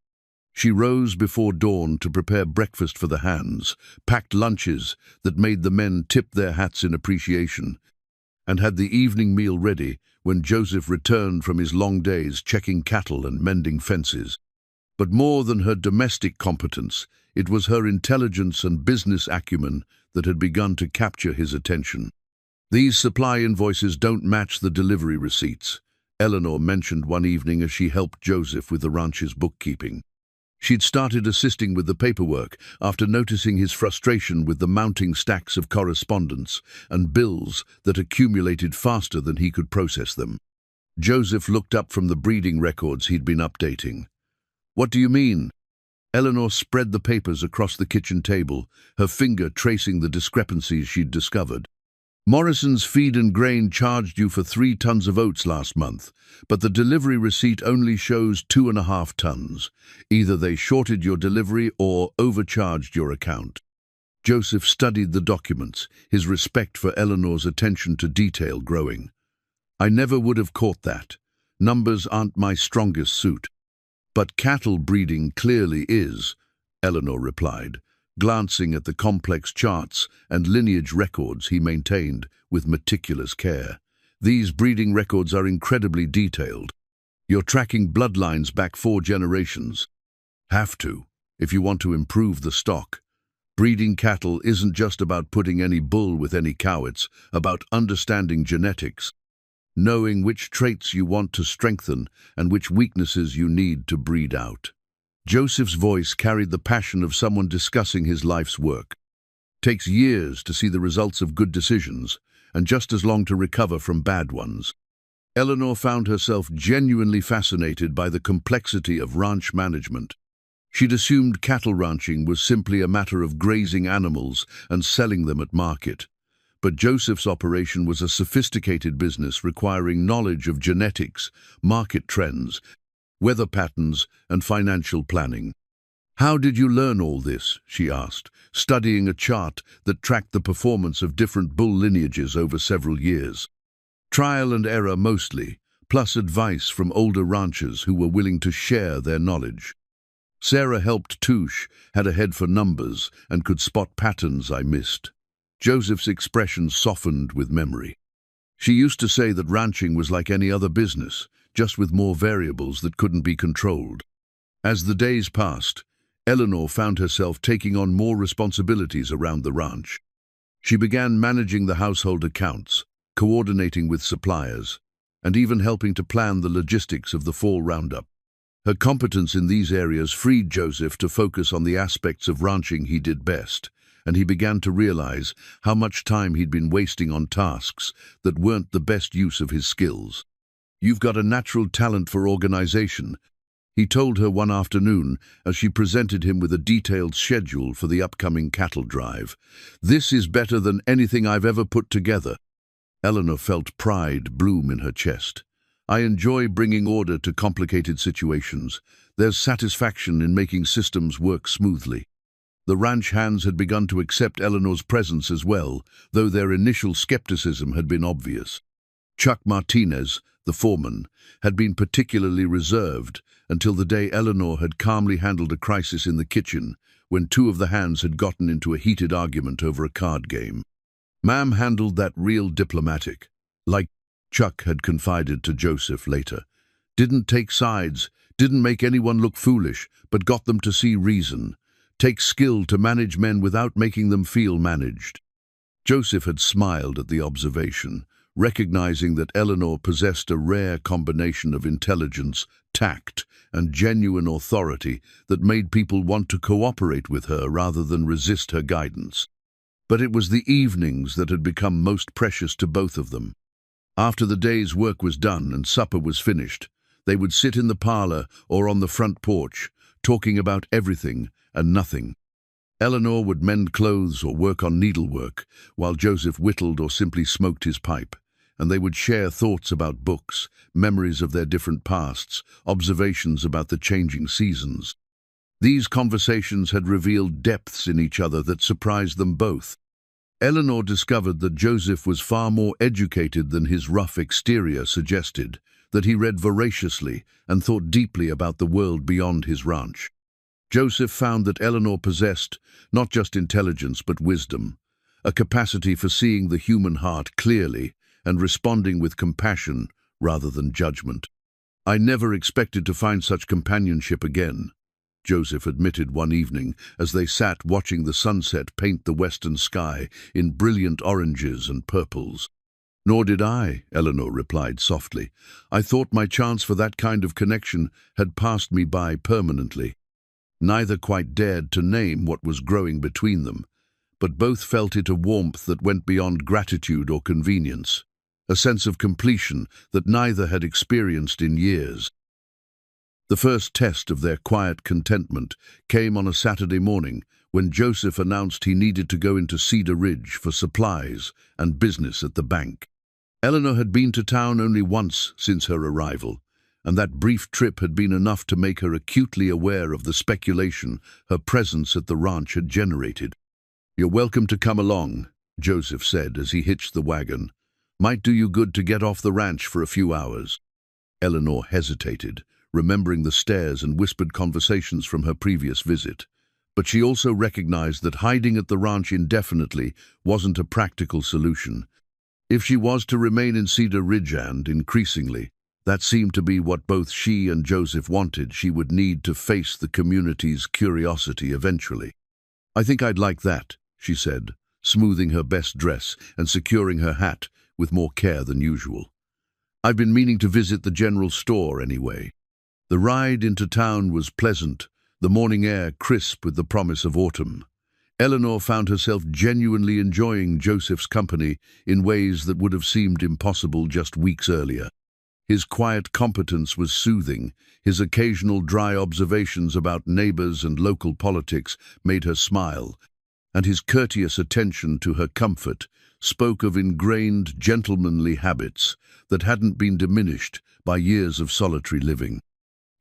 She rose before dawn to prepare breakfast for the hands, packed lunches that made the men tip their hats in appreciation, and had the evening meal ready when Joseph returned from his long days checking cattle and mending fences. But more than her domestic competence, it was her intelligence and business acumen that had begun to capture his attention. "These supply invoices don't match the delivery receipts," Eleanor mentioned one evening as she helped Joseph with the ranch's bookkeeping. She'd started assisting with the paperwork after noticing his frustration with the mounting stacks of correspondence and bills that accumulated faster than he could process them. Joseph looked up from the breeding records he'd been updating. "What do you mean?" Eleanor spread the papers across the kitchen table, her finger tracing the discrepancies she'd discovered. "Morrison's Feed and Grain charged you for 3 tons of oats last month, but the delivery receipt only shows 2.5 tons. Either they shorted your delivery or overcharged your account." Joseph studied the documents, his respect for Eleanor's attention to detail growing. "I never would have caught that. Numbers aren't my strongest suit." "But cattle breeding clearly is," Eleanor replied, glancing at the complex charts and lineage records he maintained with meticulous care. "These breeding records are incredibly detailed. You're tracking bloodlines back 4 generations. Have to, if you want to improve the stock. Breeding cattle isn't just about putting any bull with any cow, it's about understanding genetics, knowing which traits you want to strengthen and which weaknesses you need to breed out." Joseph's voice carried the passion of someone discussing his life's work. Takes years to see the results of good decisions, and just as long to recover from bad ones. Eleanor found herself genuinely fascinated by the complexity of ranch management. She'd assumed cattle ranching was simply a matter of grazing animals and selling them at market. But Joseph's operation was a sophisticated business requiring knowledge of genetics, market trends, weather patterns, and financial planning. "How did you learn all this?" she asked, studying a chart that tracked the performance of different bull lineages over several years. Trial and error mostly, plus advice from older ranchers who were willing to share their knowledge. Sarah helped Touche, had a head for numbers, and could spot patterns I missed. Joseph's expression softened with memory. She used to say that ranching was like any other business, just with more variables that couldn't be controlled. As the days passed, Eleanor found herself taking on more responsibilities around the ranch. She began managing the household accounts, coordinating with suppliers, and even helping to plan the logistics of the fall roundup. Her competence in these areas freed Joseph to focus on the aspects of ranching he did best, and he began to realize how much time he'd been wasting on tasks that weren't the best use of his skills. "You've got a natural talent for organization," he told her one afternoon as she presented him with a detailed schedule for the upcoming cattle drive. "This is better than anything I've ever put together." Eleanor felt pride bloom in her chest. "I enjoy bringing order to complicated situations. There's satisfaction in making systems work smoothly." The ranch hands had begun to accept Eleanor's presence as well, though their initial skepticism had been obvious. Chuck Martinez, the foreman, had been particularly reserved until the day Eleanor had calmly handled a crisis in the kitchen when two of the hands had gotten into a heated argument over a card game. "Ma'am handled that real diplomatic, like," Chuck had confided to Joseph later. "Didn't take sides, didn't make anyone look foolish, but got them to see reason. Takes skill to manage men without making them feel managed." Joseph had smiled at the observation, recognizing that Eleanor possessed a rare combination of intelligence, tact, and genuine authority that made people want to cooperate with her rather than resist her guidance. But it was the evenings that had become most precious to both of them. After the day's work was done and supper was finished, they would sit in the parlor or on the front porch, talking about everything and nothing. Eleanor would mend clothes or work on needlework, while Joseph whittled or simply smoked his pipe, and they would share thoughts about books, memories of their different pasts, observations about the changing seasons. These conversations had revealed depths in each other that surprised them both. Eleanor discovered that Joseph was far more educated than his rough exterior suggested, that he read voraciously and thought deeply about the world beyond his ranch. Joseph found that Eleanor possessed not just intelligence but wisdom, a capacity for seeing the human heart clearly and responding with compassion rather than judgment. "I never expected to find such companionship again," Joseph admitted one evening as they sat watching the sunset paint the western sky in brilliant oranges and purples. "Nor did I," Eleanor replied softly. "I thought my chance for that kind of connection had passed me by permanently." Neither quite dared to name what was growing between them, but both felt it a warmth that went beyond gratitude or convenience, a sense of completion that neither had experienced in years. The first test of their quiet contentment came on a Saturday morning when Joseph announced he needed to go into Cedar Ridge for supplies and business at the bank. Eleanor had been to town only once since her arrival, and that brief trip had been enough to make her acutely aware of the speculation her presence at the ranch had generated. "You're welcome to come along," Joseph said as he hitched the wagon. "Might do you good to get off the ranch for a few hours." Eleanor hesitated, remembering the stares and whispered conversations from her previous visit. But she also recognized that hiding at the ranch indefinitely wasn't a practical solution. If she was to remain in Cedar Ridge and, increasingly, that seemed to be what both she and Joseph wanted, she would need to face the community's curiosity eventually. "I think I'd like that," she said, smoothing her best dress and securing her hat with more care than usual. "I've been meaning to visit the general store anyway." The ride into town was pleasant, the morning air crisp with the promise of autumn. Eleanor found herself genuinely enjoying Joseph's company in ways that would have seemed impossible just weeks earlier. His quiet competence was soothing. His occasional dry observations about neighbors and local politics made her smile, and his courteous attention to her comfort spoke of ingrained gentlemanly habits that hadn't been diminished by years of solitary living.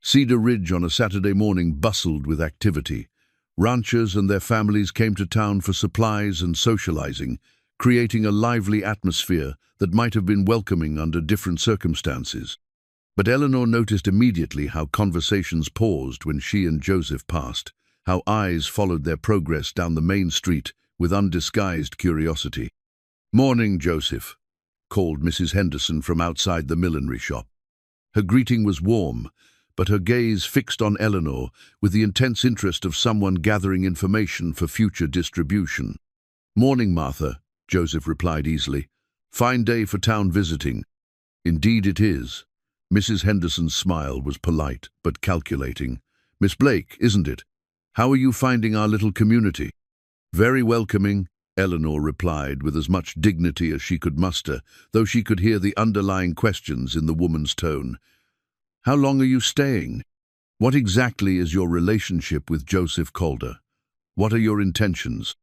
Cedar Ridge on a Saturday morning bustled with activity. Ranchers and their families came to town for supplies and socializing, creating a lively atmosphere that might have been welcoming under different circumstances. But Eleanor noticed immediately how conversations paused when she and Joseph passed, how eyes followed their progress down the main street with undisguised curiosity. "Morning, Joseph," called Mrs. Henderson from outside the millinery shop. Her greeting was warm, but her gaze fixed on Eleanor with the intense interest of someone gathering information for future distribution. "Morning, Martha," Joseph replied easily. "Fine day for town visiting." "Indeed it is." Mrs. Henderson's smile was polite but calculating. "Miss Blake, isn't it? How are you finding our little community?" "Very welcoming," Eleanor replied with as much dignity as she could muster, though she could hear the underlying questions in the woman's tone. "How long are you staying? What exactly is your relationship with Joseph Calder? What are your intentions?"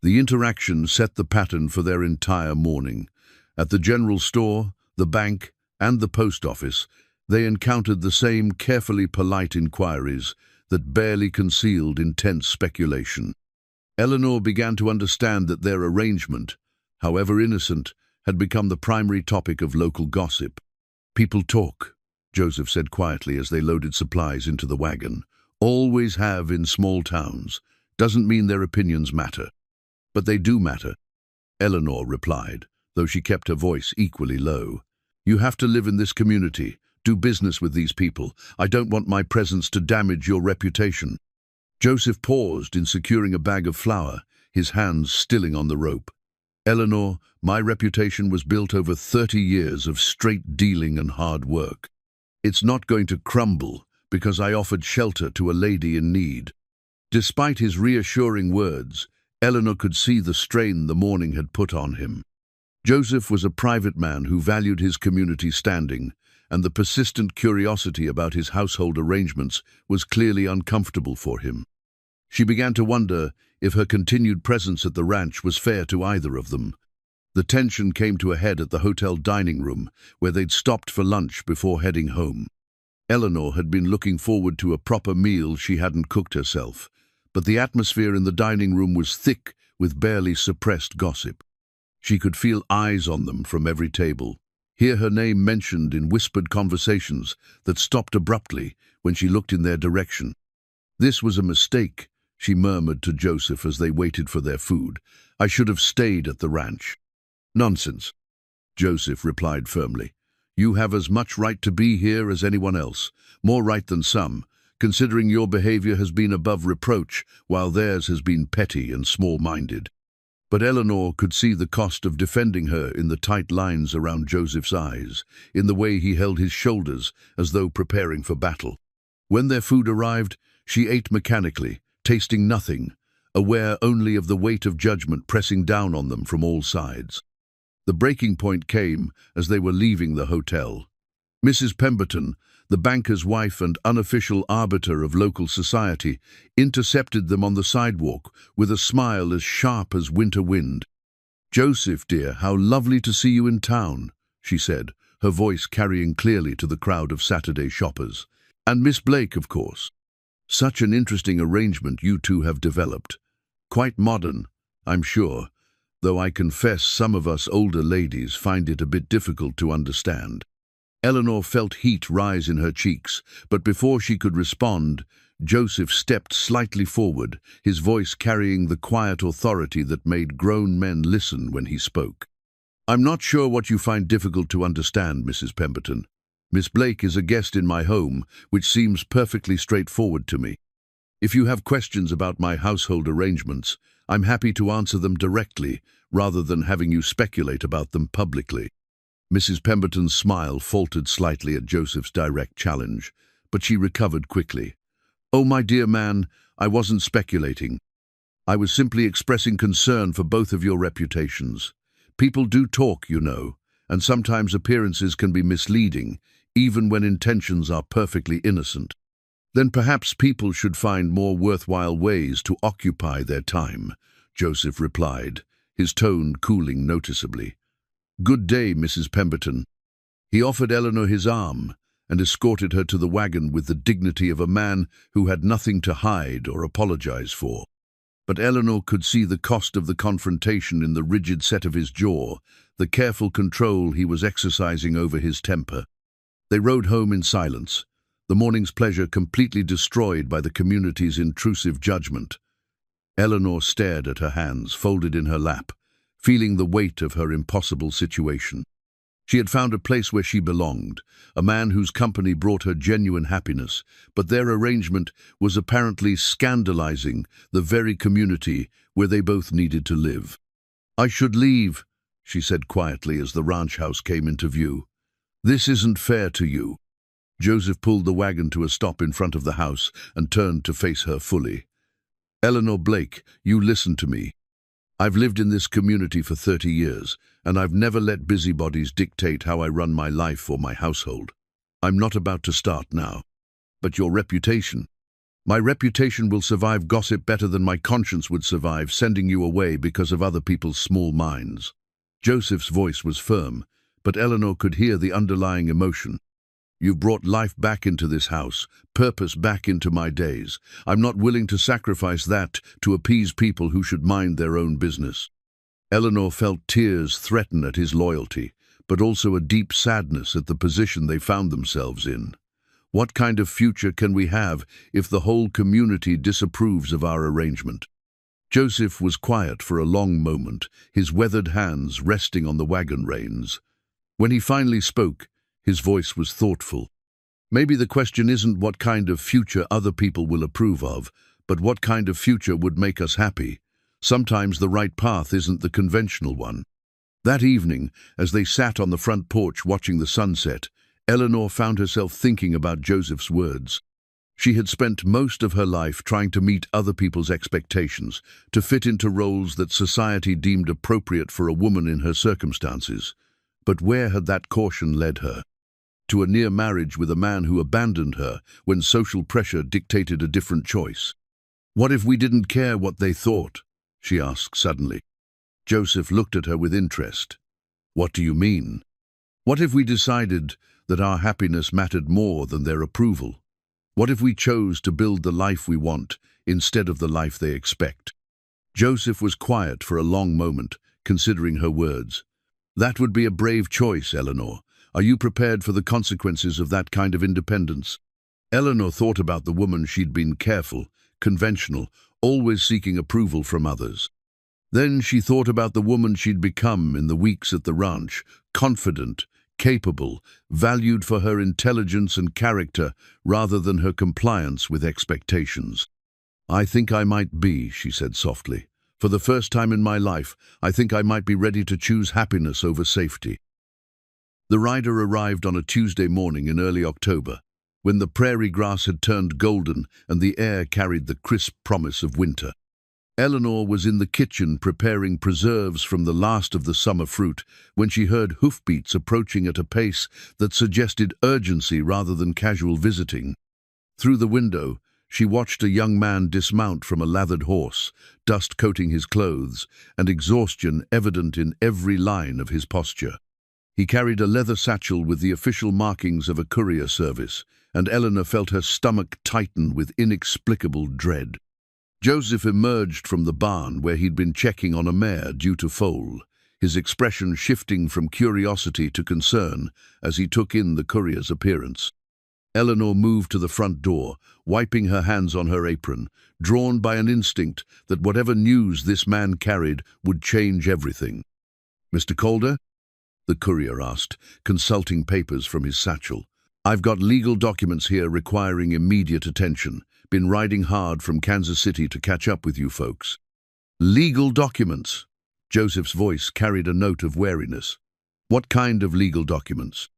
The interaction set the pattern for their entire morning. At the general store, the bank, and the post office, they encountered the same carefully polite inquiries that barely concealed intense speculation. Eleanor began to understand that their arrangement, however innocent, had become the primary topic of local gossip. "People talk," Joseph said quietly as they loaded supplies into the wagon. "Always have in small towns. Doesn't mean their opinions matter." "But they do matter," Eleanor replied, though she kept her voice equally low. "You have to live in this community, do business with these people. I don't want my presence to damage your reputation." Joseph paused in securing a bag of flour, his hands stilling on the rope. "Eleanor, my reputation was built over 30 years of straight dealing and hard work. It's not going to crumble because I offered shelter to a lady in need." Despite his reassuring words, Eleanor could see the strain the morning had put on him. Joseph was a private man who valued his community standing, and the persistent curiosity about his household arrangements was clearly uncomfortable for him. She began to wonder if her continued presence at the ranch was fair to either of them. The tension came to a head at the hotel dining room, where they'd stopped for lunch before heading home. Eleanor had been looking forward to a proper meal she hadn't cooked herself, but the atmosphere in the dining room was thick with barely suppressed gossip. She could feel eyes on them from every table, hear her name mentioned in whispered conversations that stopped abruptly when she looked in their direction. "This was a mistake," she murmured to Joseph as they waited for their food. "I should have stayed at the ranch." "Nonsense," Joseph replied firmly. "You have as much right to be here as anyone else, more right than some, considering your behavior has been above reproach, while theirs has been petty and small-minded." But Eleanor could see the cost of defending her in the tight lines around Joseph's eyes, in the way he held his shoulders as though preparing for battle. When their food arrived, she ate mechanically, tasting nothing, aware only of the weight of judgment pressing down on them from all sides. The breaking point came as they were leaving the hotel. Mrs. Pemberton, the banker's wife and unofficial arbiter of local society, intercepted them on the sidewalk with a smile as sharp as winter wind. "Joseph, dear, how lovely to see you in town," she said, her voice carrying clearly to the crowd of Saturday shoppers. "And Miss Blake, of course. Such an interesting arrangement you two have developed. Quite modern, I'm sure, though I confess some of us older ladies find it a bit difficult to understand." Eleanor felt heat rise in her cheeks, but before she could respond, Joseph stepped slightly forward, his voice carrying the quiet authority that made grown men listen when he spoke. "I'm not sure what you find difficult to understand, Mrs. Pemberton. Miss Blake is a guest in my home, which seems perfectly straightforward to me. If you have questions about my household arrangements, I'm happy to answer them directly, rather than having you speculate about them publicly." Mrs. Pemberton's smile faltered slightly at Joseph's direct challenge, but she recovered quickly. "Oh, my dear man, I wasn't speculating. I was simply expressing concern for both of your reputations. People do talk, you know, and sometimes appearances can be misleading, even when intentions are perfectly innocent. Then perhaps people should find more worthwhile ways to occupy their time, Joseph replied, his tone cooling noticeably. Good day, Mrs. Pemberton. He offered Eleanor his arm and escorted her to the wagon with the dignity of a man who had nothing to hide or apologize for. But Eleanor could see the cost of the confrontation in the rigid set of his jaw, the careful control he was exercising over his temper. They rode home in silence, the morning's pleasure completely destroyed by the community's intrusive judgment. Eleanor stared at her hands folded in her lap, feeling the weight of her impossible situation. She had found a place where she belonged, a man whose company brought her genuine happiness, but their arrangement was apparently scandalizing the very community where they both needed to live. I should leave, she said quietly as the ranch house came into view. This isn't fair to you. Joseph pulled the wagon to a stop in front of the house and turned to face her fully. Eleanor Blake, you listen to me. I've lived in this community for 30 years, and I've never let busybodies dictate how I run my life or my household. I'm not about to start now. But your reputation. My reputation will survive gossip better than my conscience would survive sending you away because of other people's small minds. Joseph's voice was firm, but Eleanor could hear the underlying emotion. You've brought life back into this house, purpose back into my days. I'm not willing to sacrifice that to appease people who should mind their own business. Eleanor felt tears threaten at his loyalty, but also a deep sadness at the position they found themselves in. What kind of future can we have if the whole community disapproves of our arrangement? Joseph was quiet for a long moment, his weathered hands resting on the wagon reins. When he finally spoke, his voice was thoughtful. Maybe the question isn't what kind of future other people will approve of, but what kind of future would make us happy. Sometimes the right path isn't the conventional one. That evening, as they sat on the front porch watching the sunset, Eleanor found herself thinking about Joseph's words. She had spent most of her life trying to meet other people's expectations, to fit into roles that society deemed appropriate for a woman in her circumstances. But where had that caution led her? To a near marriage with a man who abandoned her when social pressure dictated a different choice. What if we didn't care what they thought? She asked suddenly. Joseph looked at her with interest. What do you mean? What if we decided that our happiness mattered more than their approval? What if we chose to build the life we want instead of the life they expect? Joseph was quiet for a long moment, considering her words. That would be a brave choice, Eleanor. Are you prepared for the consequences of that kind of independence? Eleanor thought about the woman she'd been careful, conventional, always seeking approval from others. Then she thought about the woman she'd become in the weeks at the ranch, confident, capable, valued for her intelligence and character rather than her compliance with expectations. I think I might be, she said softly. For the first time in my life, I think I might be ready to choose happiness over safety. The rider arrived on a Tuesday morning in early October, when the prairie grass had turned golden and the air carried the crisp promise of winter. Eleanor was in the kitchen preparing preserves from the last of the summer fruit when she heard hoofbeats approaching at a pace that suggested urgency rather than casual visiting. Through the window, she watched a young man dismount from a lathered horse, dust coating his clothes and exhaustion evident in every line of his posture. He carried a leather satchel with the official markings of a courier service, and Eleanor felt her stomach tighten with inexplicable dread. Joseph emerged from the barn where he'd been checking on a mare due to foal, his expression shifting from curiosity to concern as he took in the courier's appearance. Eleanor moved to the front door, wiping her hands on her apron, drawn by an instinct that whatever news this man carried would change everything. "Mr. Calder?" the courier asked, consulting papers from his satchel. "I've got legal documents here requiring immediate attention. Been riding hard from Kansas City to catch up with you folks." "Legal documents?" Joseph's voice carried a note of wariness. "What kind of legal documents?"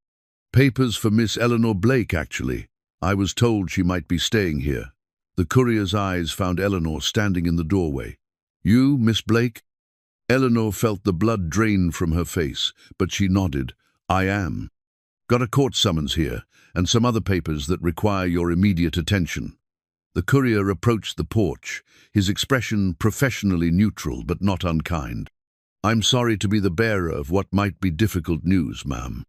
"Papers for Miss Eleanor Blake, actually. I was told she might be staying here." The courier's eyes found Eleanor standing in the doorway. You, Miss Blake? Eleanor felt the blood drain from her face, but she nodded. I am. Got a court summons here, and some other papers that require your immediate attention. The courier approached the porch, his expression professionally neutral but not unkind. I'm sorry to be the bearer of what might be difficult news, ma'am.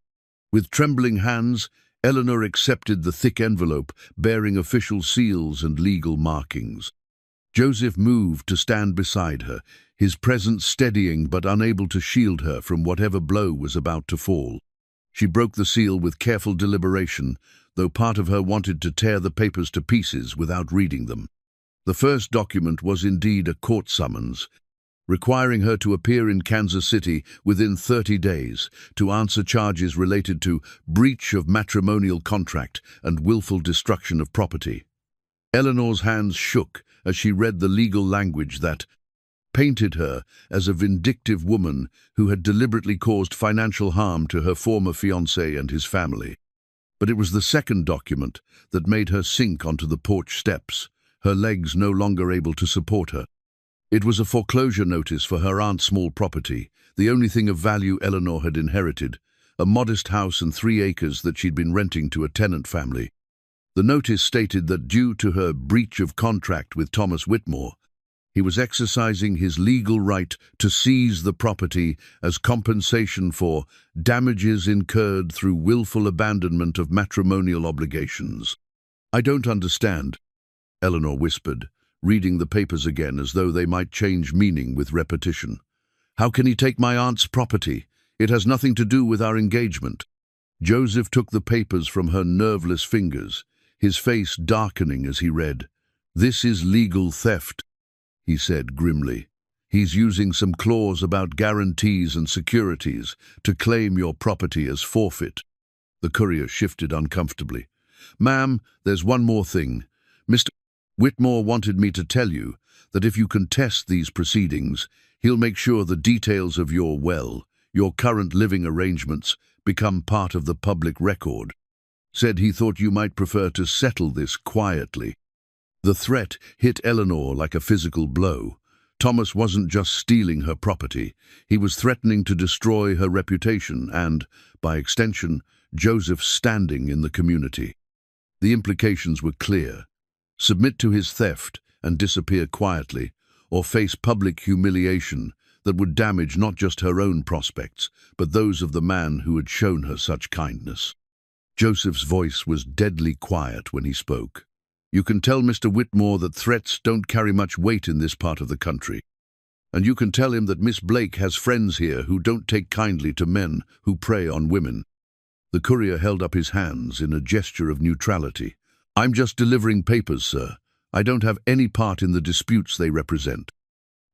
With trembling hands, Eleanor accepted the thick envelope bearing official seals and legal markings. Joseph moved to stand beside her, his presence steadying but unable to shield her from whatever blow was about to fall. She broke the seal with careful deliberation, though part of her wanted to tear the papers to pieces without reading them. The first document was indeed a court summons, requiring her to appear in Kansas City within 30 days to answer charges related to breach of matrimonial contract and willful destruction of property. Eleanor's hands shook as she read the legal language that painted her as a vindictive woman who had deliberately caused financial harm to her former fiancé and his family. But it was the second document that made her sink onto the porch steps, her legs no longer able to support her. It was a foreclosure notice for her aunt's small property, the only thing of value Eleanor had inherited, a modest house and 3 acres that she'd been renting to a tenant family. The notice stated that due to her breach of contract with Thomas Whitmore, he was exercising his legal right to seize the property as compensation for damages incurred through willful abandonment of matrimonial obligations. I don't understand, Eleanor whispered, reading the papers again as though they might change meaning with repetition. How can he take my aunt's property? It has nothing to do with our engagement. Joseph took the papers from her nerveless fingers, his face darkening as he read. This is legal theft, he said grimly. He's using some clause about guarantees and securities to claim your property as forfeit. The courier shifted uncomfortably. Ma'am, there's one more thing. Mr. Whitmore wanted me to tell you that if you contest these proceedings, he'll make sure the details of your current living arrangements, become part of the public record. Said he thought you might prefer to settle this quietly. The threat hit Eleanor like a physical blow. Thomas wasn't just stealing her property, he was threatening to destroy her reputation and, by extension, Joseph's standing in the community. The implications were clear. Submit to his theft and disappear quietly, or face public humiliation that would damage not just her own prospects, but those of the man who had shown her such kindness. Joseph's voice was deadly quiet when he spoke. You can tell Mr. Whitmore that threats don't carry much weight in this part of the country. And you can tell him that Miss Blake has friends here who don't take kindly to men who prey on women. The courier held up his hands in a gesture of neutrality. I'm just delivering papers, sir. I don't have any part in the disputes they represent.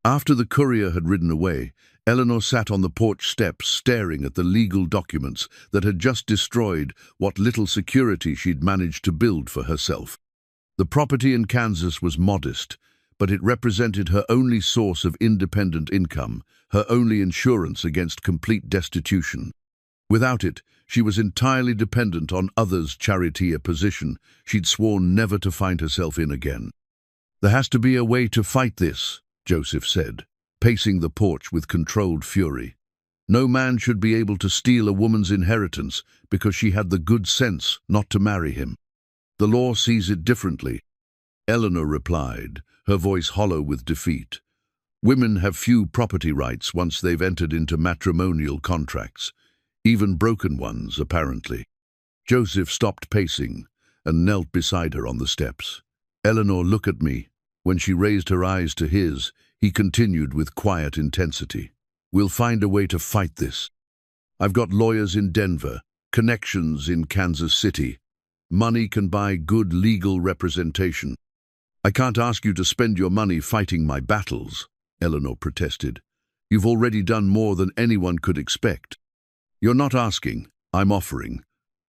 After the courier had ridden away, Eleanor sat on the porch steps staring at the legal documents that had just destroyed what little security she'd managed to build for herself. The property in Kansas was modest, but it represented her only source of independent income, her only insurance against complete destitution. Without it, she was entirely dependent on others' charioteer position she'd sworn never to find herself in again. There has to be a way to fight this, Joseph said, pacing the porch with controlled fury. No man should be able to steal a woman's inheritance because she had the good sense not to marry him. The law sees it differently, Eleanor replied, her voice hollow with defeat. Women have few property rights once they've entered into matrimonial contracts, even broken ones, apparently. Joseph stopped pacing and knelt beside her on the steps. Eleanor, look at me. When she raised her eyes to his, he continued with quiet intensity. We'll find a way to fight this. I've got lawyers in Denver, connections in Kansas City. Money can buy good legal representation. I can't ask you to spend your money fighting my battles, Eleanor protested. You've already done more than anyone could expect. You're not asking, I'm offering.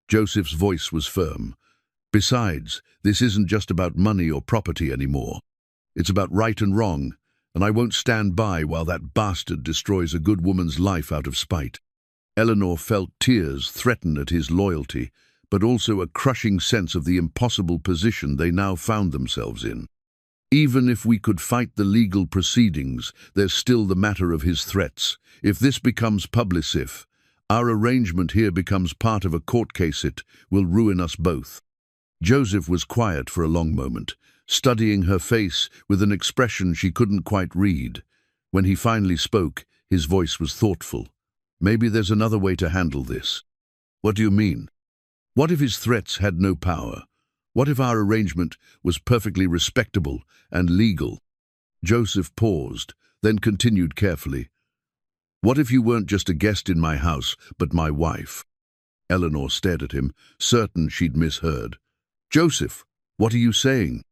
Joseph's voice was firm. Besides, this isn't just about money or property anymore. It's about right and wrong, and I won't stand by while that bastard destroys a good woman's life out of spite. Eleanor felt tears threaten at his loyalty, but also a crushing sense of the impossible position they now found themselves in. Even if we could fight the legal proceedings, there's still the matter of his threats. If this becomes public, our arrangement here becomes part of a court case, it will ruin us both." Joseph was quiet for a long moment, studying her face with an expression she couldn't quite read. When he finally spoke, his voice was thoughtful. "Maybe there's another way to handle this." "What do you mean?" "What if his threats had no power? What if our arrangement was perfectly respectable and legal?" Joseph paused, then continued carefully. "What if you weren't just a guest in my house, but my wife?" Eleanor stared at him, certain she'd misheard. "Joseph, what are you saying?"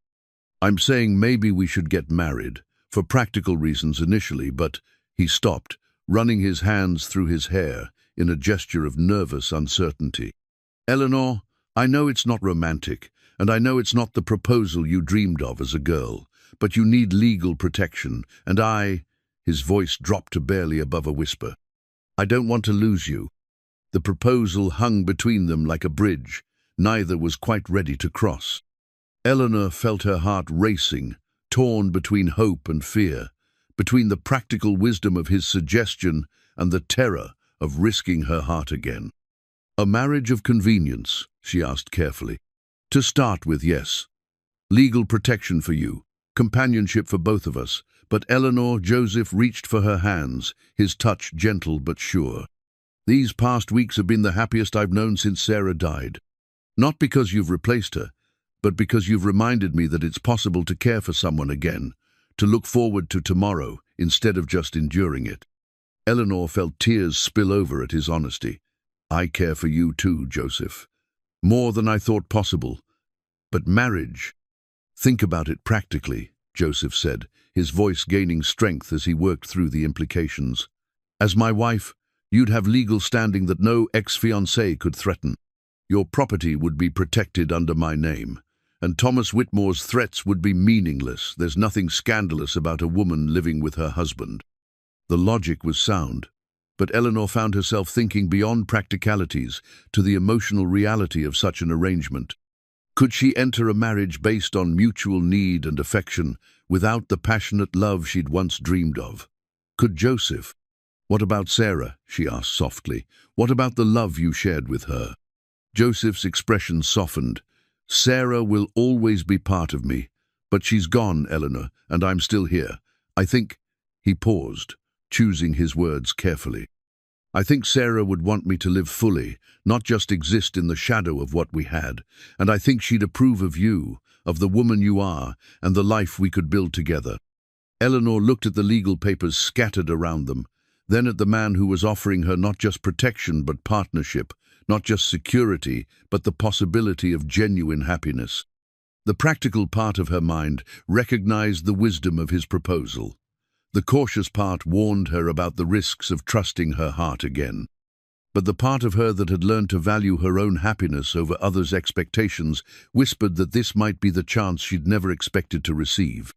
"I'm saying maybe we should get married, for practical reasons initially, but—" He stopped, running his hands through his hair in a gesture of nervous uncertainty. "Eleanor, I know it's not romantic, and I know it's not the proposal you dreamed of as a girl, but you need legal protection, and his voice dropped to barely above a whisper. "I don't want to lose you." The proposal hung between them like a bridge. Neither was quite ready to cross. Eleanor felt her heart racing, torn between hope and fear, between the practical wisdom of his suggestion and the terror of risking her heart again. "A marriage of convenience?" she asked carefully. "To start with, yes. Legal protection for you, companionship for both of us." But Eleanor, Joseph reached for her hands, his touch gentle but sure. "These past weeks have been the happiest I've known since Sarah died. Not because you've replaced her, but because you've reminded me that it's possible to care for someone again, to look forward to tomorrow instead of just enduring it." Eleanor felt tears spill over at his honesty. "I care for you too, Joseph. More than I thought possible. But marriage—" "Think about it practically," Joseph said, his voice gaining strength as he worked through the implications. "As my wife, you'd have legal standing that no ex-fiancé could threaten. Your property would be protected under my name, and Thomas Whitmore's threats would be meaningless. There's nothing scandalous about a woman living with her husband." The logic was sound, but Eleanor found herself thinking beyond practicalities to the emotional reality of such an arrangement. Could she enter a marriage based on mutual need and affection without the passionate love she'd once dreamed of? Could Joseph? "What about Sarah?" she asked softly. "What about the love you shared with her?" Joseph's expression softened. "Sarah will always be part of me, but she's gone, Eleanor, and I'm still here. I think—" He paused, choosing his words carefully. "I think Sarah would want me to live fully, not just exist in the shadow of what we had. And I think she'd approve of you, of the woman you are, and the life we could build together." Eleanor looked at the legal papers scattered around them, then at the man who was offering her not just protection but partnership, not just security but the possibility of genuine happiness. The practical part of her mind recognized the wisdom of his proposal. The cautious part warned her about the risks of trusting her heart again. But the part of her that had learned to value her own happiness over others' expectations whispered that this might be the chance she'd never expected to receive.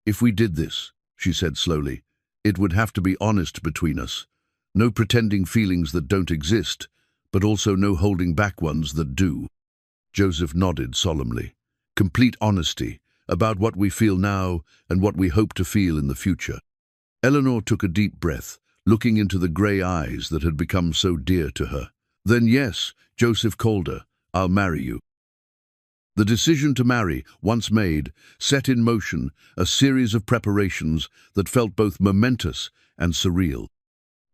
"If we did this," she said slowly, "it would have to be honest between us. No pretending feelings that don't exist, but also no holding back ones that do." Joseph nodded solemnly. "Complete honesty about what we feel now and what we hope to feel in the future." Eleanor took a deep breath, looking into the grey eyes that had become so dear to her. "Then yes," Joseph called her, "I'll marry you." The decision to marry, once made, set in motion a series of preparations that felt both momentous and surreal.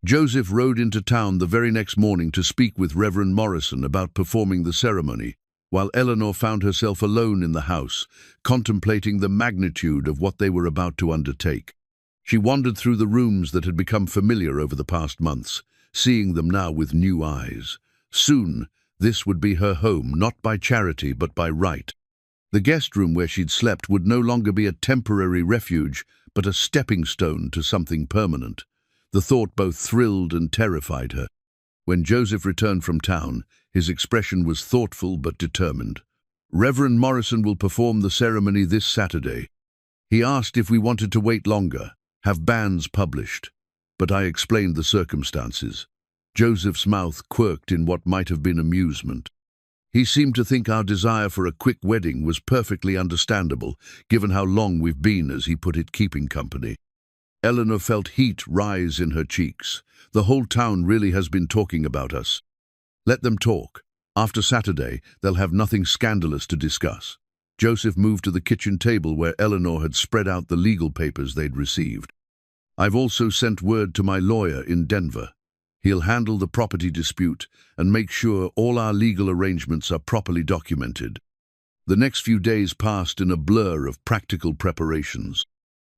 Joseph rode into town the very next morning to speak with Reverend Morrison about performing the ceremony, while Eleanor found herself alone in the house, contemplating the magnitude of what they were about to undertake. She wandered through the rooms that had become familiar over the past months, seeing them now with new eyes. Soon, this would be her home, not by charity but by right. The guest room where she'd slept would no longer be a temporary refuge, but a stepping stone to something permanent. The thought both thrilled and terrified her. When Joseph returned from town, his expression was thoughtful but determined. "Reverend Morrison will perform the ceremony this Saturday. He asked if we wanted to wait longer, have banns published, but I explained the circumstances." Joseph's mouth quirked in what might have been amusement. He seemed to think our desire for a quick wedding was perfectly understandable, given how long we've been, as he put it, keeping company. Eleanor felt heat rise in her cheeks. The whole town really has been talking about us. Let them talk. After Saturday, they'll have nothing scandalous to discuss. Joseph moved to the kitchen table where Eleanor had spread out the legal papers they'd received. I've also sent word to my lawyer in Denver. He'll handle the property dispute and make sure all our legal arrangements are properly documented. The next few days passed in a blur of practical preparations.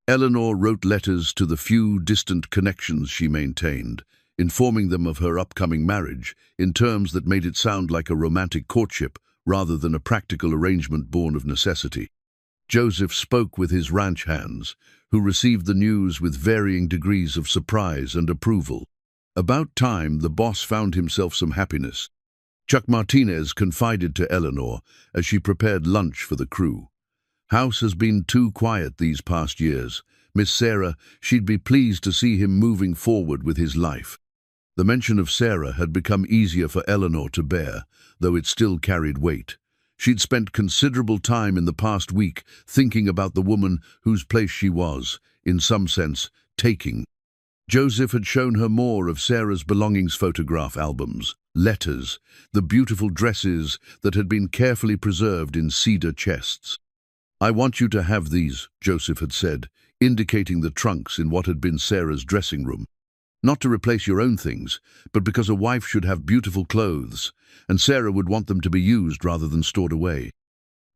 Eleanor wrote letters to the few distant connections she maintained, informing them of her upcoming marriage in terms that made it sound like a romantic courtship rather than a practical arrangement born of necessity. Joseph spoke with his ranch hands, who received the news with varying degrees of surprise and approval. About time, the boss found himself some happiness. Chuck Martinez confided to Eleanor as she prepared lunch for the crew. House has been too quiet these past years. Miss Sarah, she'd be pleased to see him moving forward with his life. The mention of Sarah had become easier for Eleanor to bear, though it still carried weight. She'd spent considerable time in the past week thinking about the woman whose place she was, in some sense, taking. Joseph had shown her more of Sarah's belongings, photograph albums, letters, the beautiful dresses that had been carefully preserved in cedar chests. I want you to have these, Joseph had said, indicating the trunks in what had been Sarah's dressing room. Not to replace your own things, but because a wife should have beautiful clothes, and Sarah would want them to be used rather than stored away.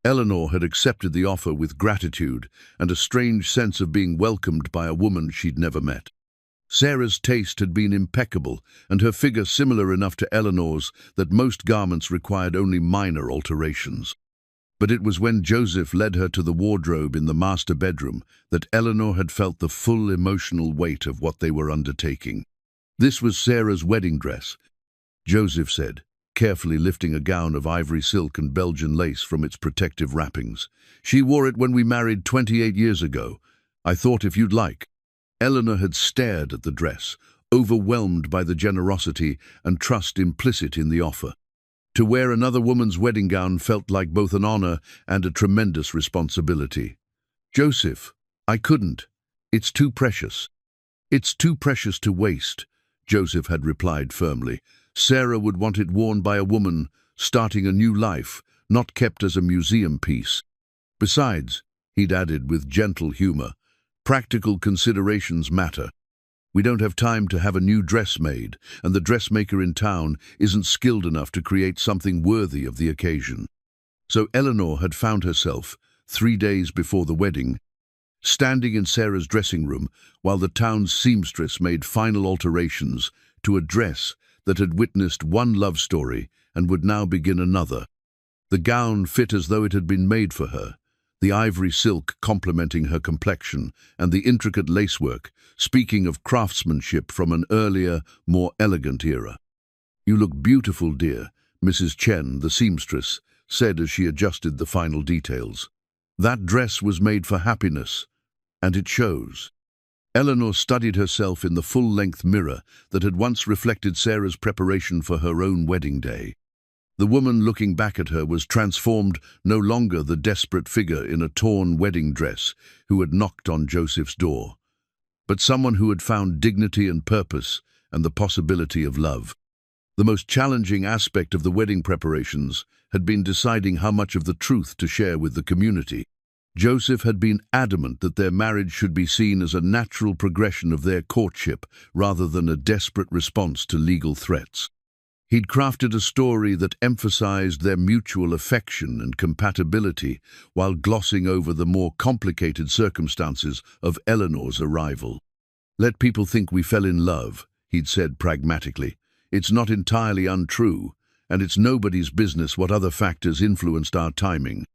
Eleanor had accepted the offer with gratitude and a strange sense of being welcomed by a woman she'd never met. Sarah's taste had been impeccable, and her figure similar enough to Eleanor's that most garments required only minor alterations. But it was when Joseph led her to the wardrobe in the master bedroom that Eleanor had felt the full emotional weight of what they were undertaking. This was Sarah's wedding dress, Joseph said, carefully lifting a gown of ivory silk and Belgian lace from its protective wrappings. She wore it when we married 28 years ago. I thought if you'd like. Eleanor had stared at the dress, overwhelmed by the generosity and trust implicit in the offer. To wear another woman's wedding gown felt like both an honor and a tremendous responsibility. Joseph, I couldn't. It's too precious. It's too precious to waste, Joseph had replied firmly. Sarah would want it worn by a woman starting a new life, not kept as a museum piece. Besides, he'd added with gentle humor, practical considerations matter. We don't have time to have a new dress made, and the dressmaker in town isn't skilled enough to create something worthy of the occasion. So Eleanor had found herself, 3 days before the wedding, standing in Sarah's dressing room while the town's seamstress made final alterations to a dress that had witnessed one love story and would now begin another. The gown fit as though it had been made for her, the ivory silk complementing her complexion, and the intricate lacework, speaking of craftsmanship from an earlier, more elegant era. You look beautiful, dear, Mrs. Chen, the seamstress, said as she adjusted the final details. That dress was made for happiness, and it shows. Eleanor studied herself in the full-length mirror that had once reflected Sarah's preparation for her own wedding day. The woman looking back at her was transformed, no longer the desperate figure in a torn wedding dress who had knocked on Joseph's door, but someone who had found dignity and purpose and the possibility of love. The most challenging aspect of the wedding preparations had been deciding how much of the truth to share with the community. Joseph had been adamant that their marriage should be seen as a natural progression of their courtship rather than a desperate response to legal threats. He'd crafted a story that emphasized their mutual affection and compatibility while glossing over the more complicated circumstances of Eleanor's arrival. Let people think we fell in love, he'd said pragmatically. It's not entirely untrue, and it's nobody's business what other factors influenced our timing.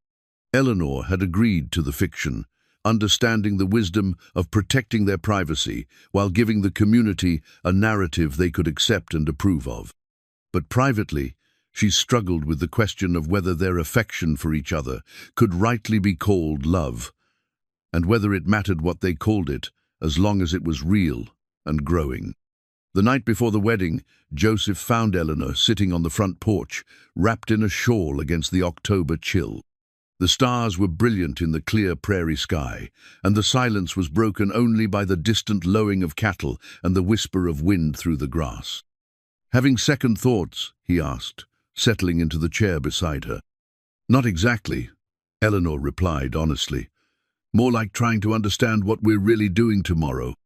Eleanor had agreed to the fiction, understanding the wisdom of protecting their privacy while giving the community a narrative they could accept and approve of. But privately, she struggled with the question of whether their affection for each other could rightly be called love, and whether it mattered what they called it as long as it was real and growing. The night before the wedding, Joseph found Eleanor sitting on the front porch, wrapped in a shawl against the October chill. The stars were brilliant in the clear prairie sky, and the silence was broken only by the distant lowing of cattle and the whisper of wind through the grass. "Having second thoughts?" he asked, settling into the chair beside her. "Not exactly," Eleanor replied honestly. "More like trying to understand what we're really doing tomorrow.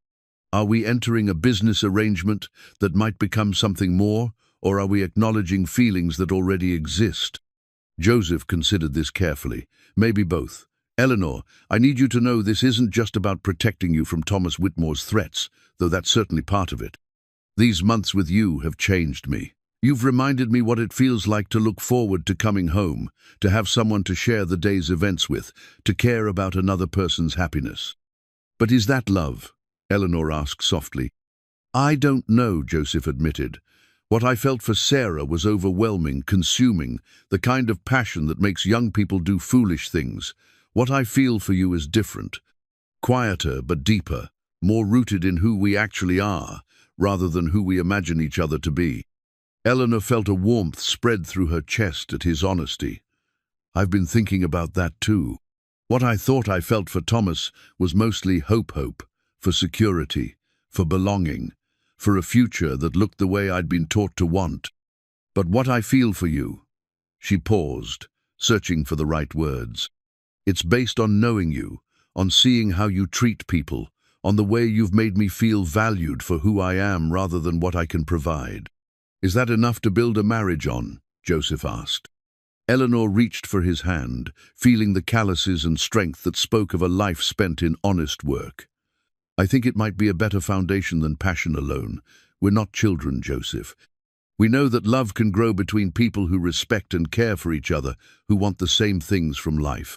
Are we entering a business arrangement that might become something more, or are we acknowledging feelings that already exist?" Joseph considered this carefully. "Maybe both. Eleanor, I need you to know this isn't just about protecting you from Thomas Whitmore's threats, though that's certainly part of it. These months with you have changed me. You've reminded me what it feels like to look forward to coming home, to have someone to share the day's events with, to care about another person's happiness." "But is that love?" Eleanor asked softly. "I don't know," Joseph admitted. "What I felt for Sarah was overwhelming, consuming, the kind of passion that makes young people do foolish things. What I feel for you is different. Quieter but deeper, more rooted in who we actually are, rather than who we imagine each other to be." Eleanor felt a warmth spread through her chest at his honesty. "I've been thinking about that too. What I thought I felt for Thomas was mostly hope, for security, for belonging, for a future that looked the way I'd been taught to want. But what I feel for you," she paused, searching for the right words, "it's based on knowing you, on seeing how you treat people, on the way you've made me feel valued for who I am rather than what I can provide." "Is that enough to build a marriage on?" Joseph asked. Eleanor reached for his hand, feeling the calluses and strength that spoke of a life spent in honest work. "I think it might be a better foundation than passion alone. We're not children, Joseph. We know that love can grow between people who respect and care for each other, who want the same things from life."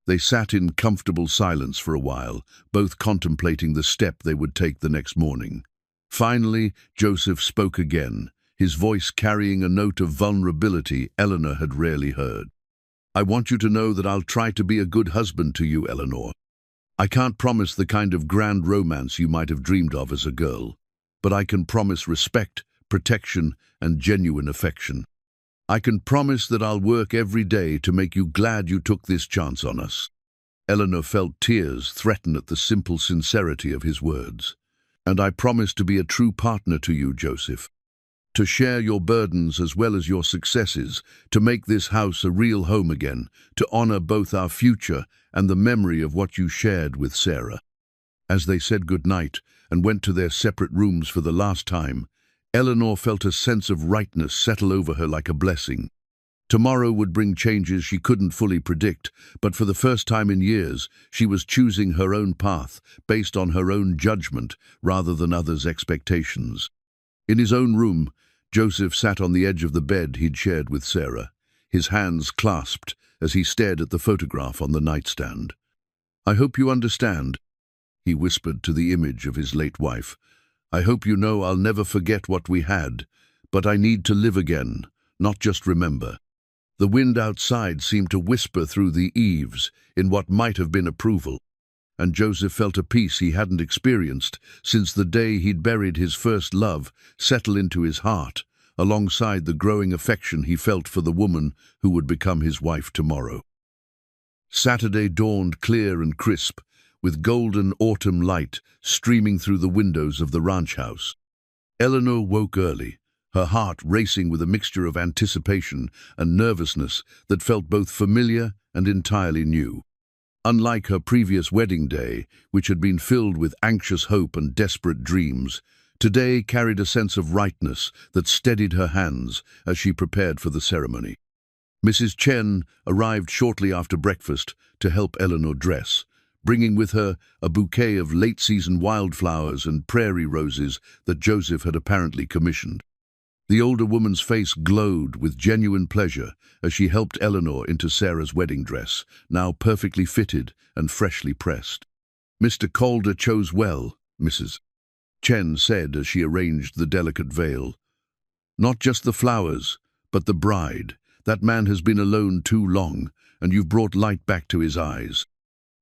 They sat in comfortable silence for a while, both contemplating the step they would take the next morning. Finally, Joseph spoke again, his voice carrying a note of vulnerability Eleanor had rarely heard. "I want you to know that I'll try to be a good husband to you, Eleanor. I can't promise the kind of grand romance you might have dreamed of as a girl, but I can promise respect, protection, and genuine affection. I can promise that I'll work every day to make you glad you took this chance on us." Eleanor felt tears threaten at the simple sincerity of his words. "And I promise to be a true partner to you, Joseph. To share your burdens as well as your successes, to make this house a real home again, to honor both our future and the memory of what you shared with Sarah." As they said goodnight and went to their separate rooms for the last time, Eleanor felt a sense of rightness settle over her like a blessing. Tomorrow would bring changes she couldn't fully predict, but for the first time in years, she was choosing her own path, based on her own judgment rather than others' expectations. In his own room, Joseph sat on the edge of the bed he'd shared with Sarah, his hands clasped as he stared at the photograph on the nightstand. "I hope you understand," he whispered to the image of his late wife. "I hope you know I'll never forget what we had, but I need to live again, not just remember." The wind outside seemed to whisper through the eaves in what might have been approval, and Joseph felt a peace he hadn't experienced since the day he'd buried his first love settle into his heart, alongside the growing affection he felt for the woman who would become his wife tomorrow. Saturday dawned clear and crisp, with golden autumn light streaming through the windows of the ranch house. Eleanor woke early, her heart racing with a mixture of anticipation and nervousness that felt both familiar and entirely new. Unlike her previous wedding day, which had been filled with anxious hope and desperate dreams, today carried a sense of rightness that steadied her hands as she prepared for the ceremony. Mrs. Chen arrived shortly after breakfast to help Eleanor dress, bringing with her a bouquet of late-season wildflowers and prairie roses that Joseph had apparently commissioned. The older woman's face glowed with genuine pleasure as she helped Eleanor into Sarah's wedding dress, now perfectly fitted and freshly pressed. "Mr. Calder chose well," Mrs. Chen said as she arranged the delicate veil. "Not just the flowers, but the bride. That man has been alone too long, and you've brought light back to his eyes."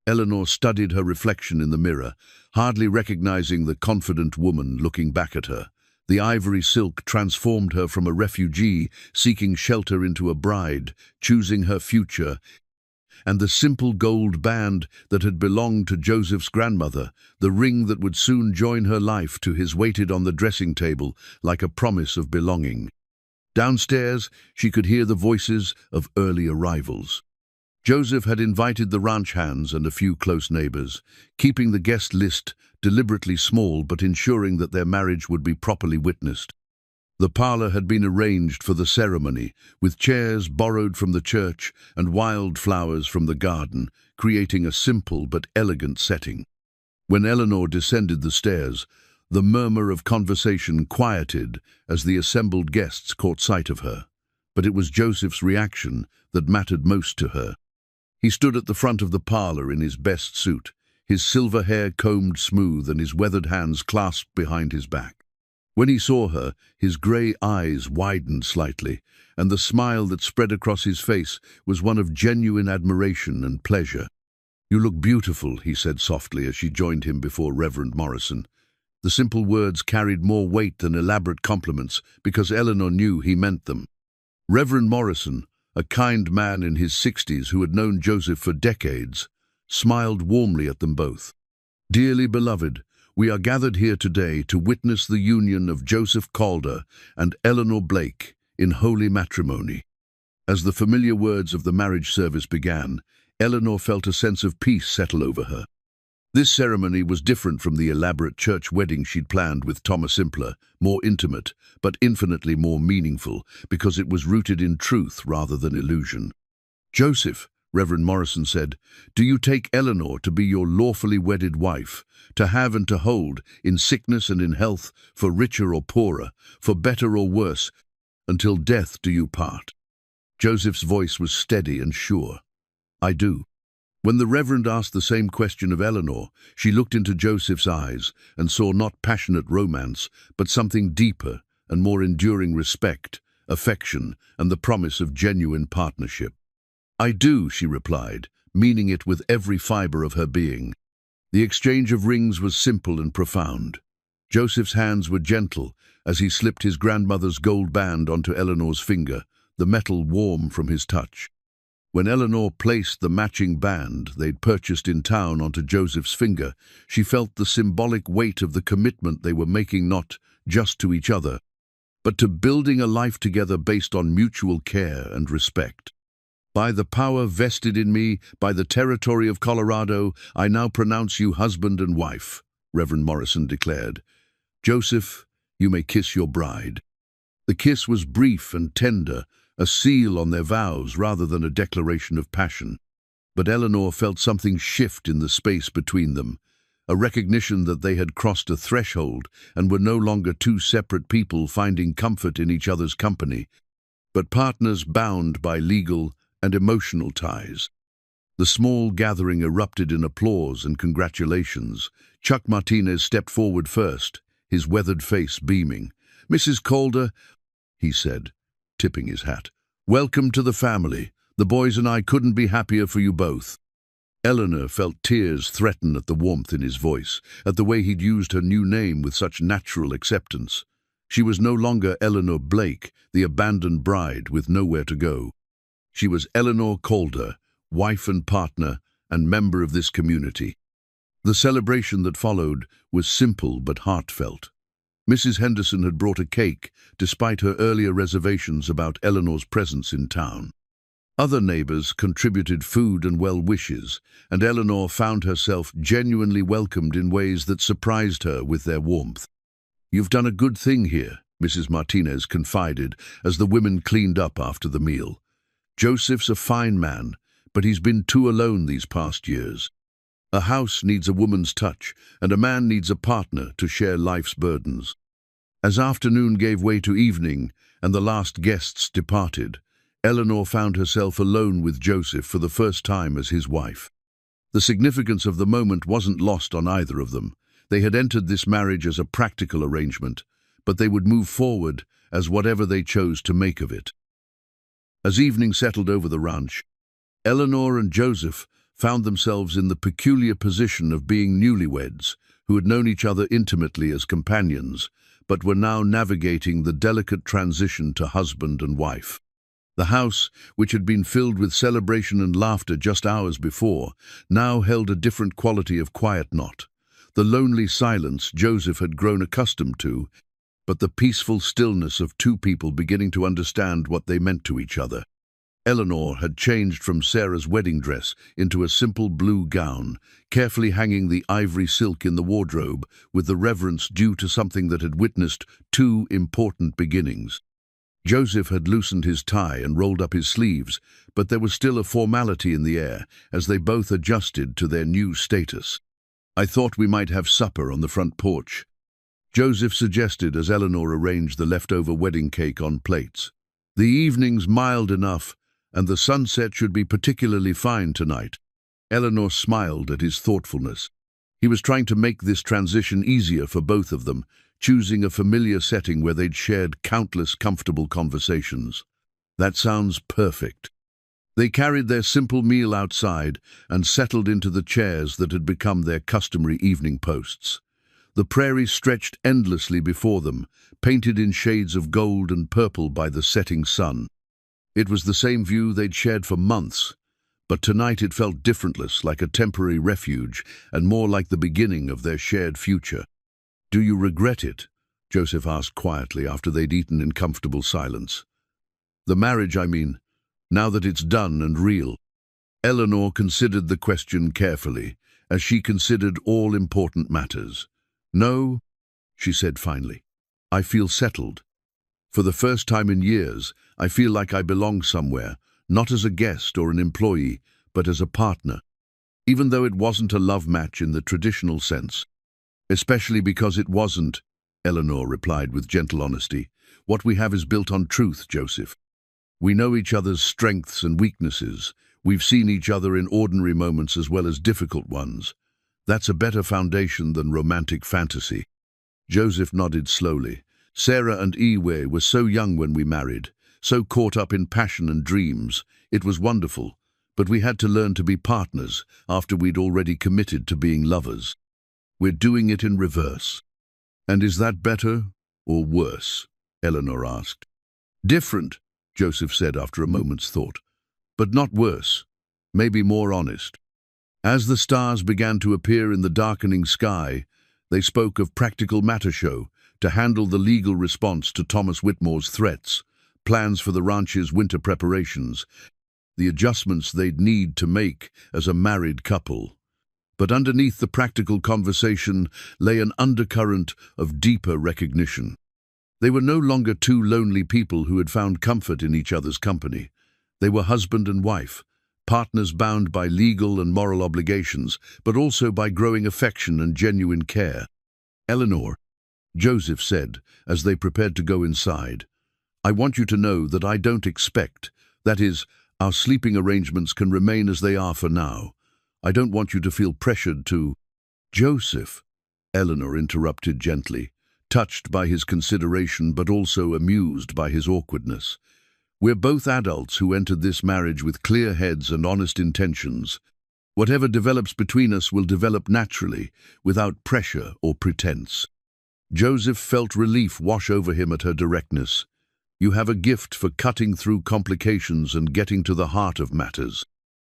Eleanor studied her reflection in the mirror, hardly recognizing the confident woman looking back at her, The ivory silk transformed her from a refugee seeking shelter into a bride, choosing her future, and the simple gold band that had belonged to Joseph's grandmother, the ring that would soon join her life to his, waited on the dressing table like a promise of belonging. Downstairs, she could hear the voices of early arrivals. Joseph had invited the ranch hands and a few close neighbors, keeping the guest list deliberately small but ensuring that their marriage would be properly witnessed. The parlor had been arranged for the ceremony, with chairs borrowed from the church and wild flowers from the garden, creating a simple but elegant setting. When Eleanor descended the stairs, the murmur of conversation quieted as the assembled guests caught sight of her. But it was Joseph's reaction that mattered most to her. He stood at the front of the parlor in his best suit, his silver hair combed smooth and his weathered hands clasped behind his back. When he saw her, his grey eyes widened slightly, and the smile that spread across his face was one of genuine admiration and pleasure. "You look beautiful," he said softly as she joined him before Reverend Morrison. The simple words carried more weight than elaborate compliments because Eleanor knew he meant them. Reverend Morrison, a kind man in his 60s who had known Joseph for decades, smiled warmly at them both. "Dearly beloved, we are gathered here today to witness the union of Joseph Calder and Eleanor Blake in holy matrimony." As the familiar words of the marriage service began, Eleanor felt a sense of peace settle over her. This ceremony was different from the elaborate church wedding she'd planned with Thomas Simpler, more intimate, but infinitely more meaningful, because it was rooted in truth rather than illusion. "Joseph," Reverend Morrison said, "do you take Eleanor to be your lawfully wedded wife, to have and to hold, in sickness and in health, for richer or poorer, for better or worse, until death do you part?" Joseph's voice was steady and sure. "I do." When the Reverend asked the same question of Eleanor, she looked into Joseph's eyes and saw not passionate romance, but something deeper and more enduring: respect, affection, and the promise of genuine partnership. "I do," she replied, meaning it with every fiber of her being. The exchange of rings was simple and profound. Joseph's hands were gentle as he slipped his grandmother's gold band onto Eleanor's finger, the metal warm from his touch. When Eleanor placed the matching band they'd purchased in town onto Joseph's finger, she felt the symbolic weight of the commitment they were making, not just to each other, but to building a life together based on mutual care and respect. "By the power vested in me by the territory of Colorado, I now pronounce you husband and wife," Reverend Morrison declared. "Joseph, you may kiss your bride." The kiss was brief and tender, a seal on their vows rather than a declaration of passion. But Eleanor felt something shift in the space between them, a recognition that they had crossed a threshold and were no longer two separate people finding comfort in each other's company, but partners bound by legal and emotional ties. The small gathering erupted in applause and congratulations. Chuck Martinez stepped forward first, his weathered face beaming. "Mrs. Calder," he said, tipping his hat, "welcome to the family. The boys and I couldn't be happier for you both." Eleanor felt tears threaten at the warmth in his voice, at the way he'd used her new name with such natural acceptance. She was no longer Eleanor Blake, the abandoned bride with nowhere to go. She was Eleanor Calder, wife and partner, and member of this community. The celebration that followed was simple but heartfelt. Mrs. Henderson had brought a cake, despite her earlier reservations about Eleanor's presence in town. Other neighbors contributed food and well wishes, and Eleanor found herself genuinely welcomed in ways that surprised her with their warmth. "You've done a good thing here," Mrs. Martinez confided as the women cleaned up after the meal. "Joseph's a fine man, but he's been too alone these past years. A house needs a woman's touch, and a man needs a partner to share life's burdens." As afternoon gave way to evening and the last guests departed, Eleanor found herself alone with Joseph for the first time as his wife. The significance of the moment wasn't lost on either of them. They had entered this marriage as a practical arrangement, but they would move forward as whatever they chose to make of it. As evening settled over the ranch, Eleanor and Joseph found themselves in the peculiar position of being newlyweds who had known each other intimately as companions, but were now navigating the delicate transition to husband and wife. The house, which had been filled with celebration and laughter just hours before, now held a different quality of quiet knot. The lonely silence Joseph had grown accustomed to, but the peaceful stillness of two people beginning to understand what they meant to each other. Eleanor had changed from Sarah's wedding dress into a simple blue gown, carefully hanging the ivory silk in the wardrobe with the reverence due to something that had witnessed two important beginnings. Joseph had loosened his tie and rolled up his sleeves, but there was still a formality in the air as they both adjusted to their new status. "I thought we might have supper on the front porch," Joseph suggested as Eleanor arranged the leftover wedding cake on plates. "The evening's mild enough, and the sunset should be particularly fine tonight." Eleanor smiled at his thoughtfulness. He was trying to make this transition easier for both of them, choosing a familiar setting where they'd shared countless comfortable conversations. "That sounds perfect." They carried their simple meal outside and settled into the chairs that had become their customary evening posts. The prairie stretched endlessly before them, painted in shades of gold and purple by the setting sun. It was the same view they'd shared for months, but tonight it felt differentless, like a temporary refuge, and more like the beginning of their shared future. "Do you regret it?" Joseph asked quietly after they'd eaten in comfortable silence. "The marriage, I mean, now that it's done and real." Eleanor considered the question carefully, as she considered all important matters. "No," she said finally. "I feel settled. For the first time in years, I feel like I belong somewhere, not as a guest or an employee, but as a partner. Even though it wasn't a love match in the traditional sense." "Especially because it wasn't," Eleanor replied with gentle honesty. "What we have is built on truth, Joseph. We know each other's strengths and weaknesses. We've seen each other in ordinary moments as well as difficult ones. That's a better foundation than romantic fantasy." Joseph nodded slowly. "Sarah and Ewe were so young when we married, so caught up in passion and dreams. It was wonderful, but we had to learn to be partners after we'd already committed to being lovers. We're doing it in reverse." "And is that better or worse?" Eleanor asked. "Different," Joseph said after a moment's thought, "but not worse. Maybe more honest." As the stars began to appear in the darkening sky, they spoke of practical matter show to handle the legal response to Thomas Whitmore's threats, plans for the ranch's winter preparations, the adjustments they'd need to make as a married couple. But underneath the practical conversation lay an undercurrent of deeper recognition. They were no longer two lonely people who had found comfort in each other's company. They were husband and wife, partners bound by legal and moral obligations, but also by growing affection and genuine care. "Eleanor," Joseph said as they prepared to go inside, "I want you to know that I don't expect, that is, our sleeping arrangements can remain as they are for now. I don't want you to feel pressured to—" "Joseph," Eleanor interrupted gently, touched by his consideration but also amused by his awkwardness. "We're both adults who entered this marriage with clear heads and honest intentions. Whatever develops between us will develop naturally, without pressure or pretense." Joseph felt relief wash over him at her directness. "You have a gift for cutting through complications and getting to the heart of matters.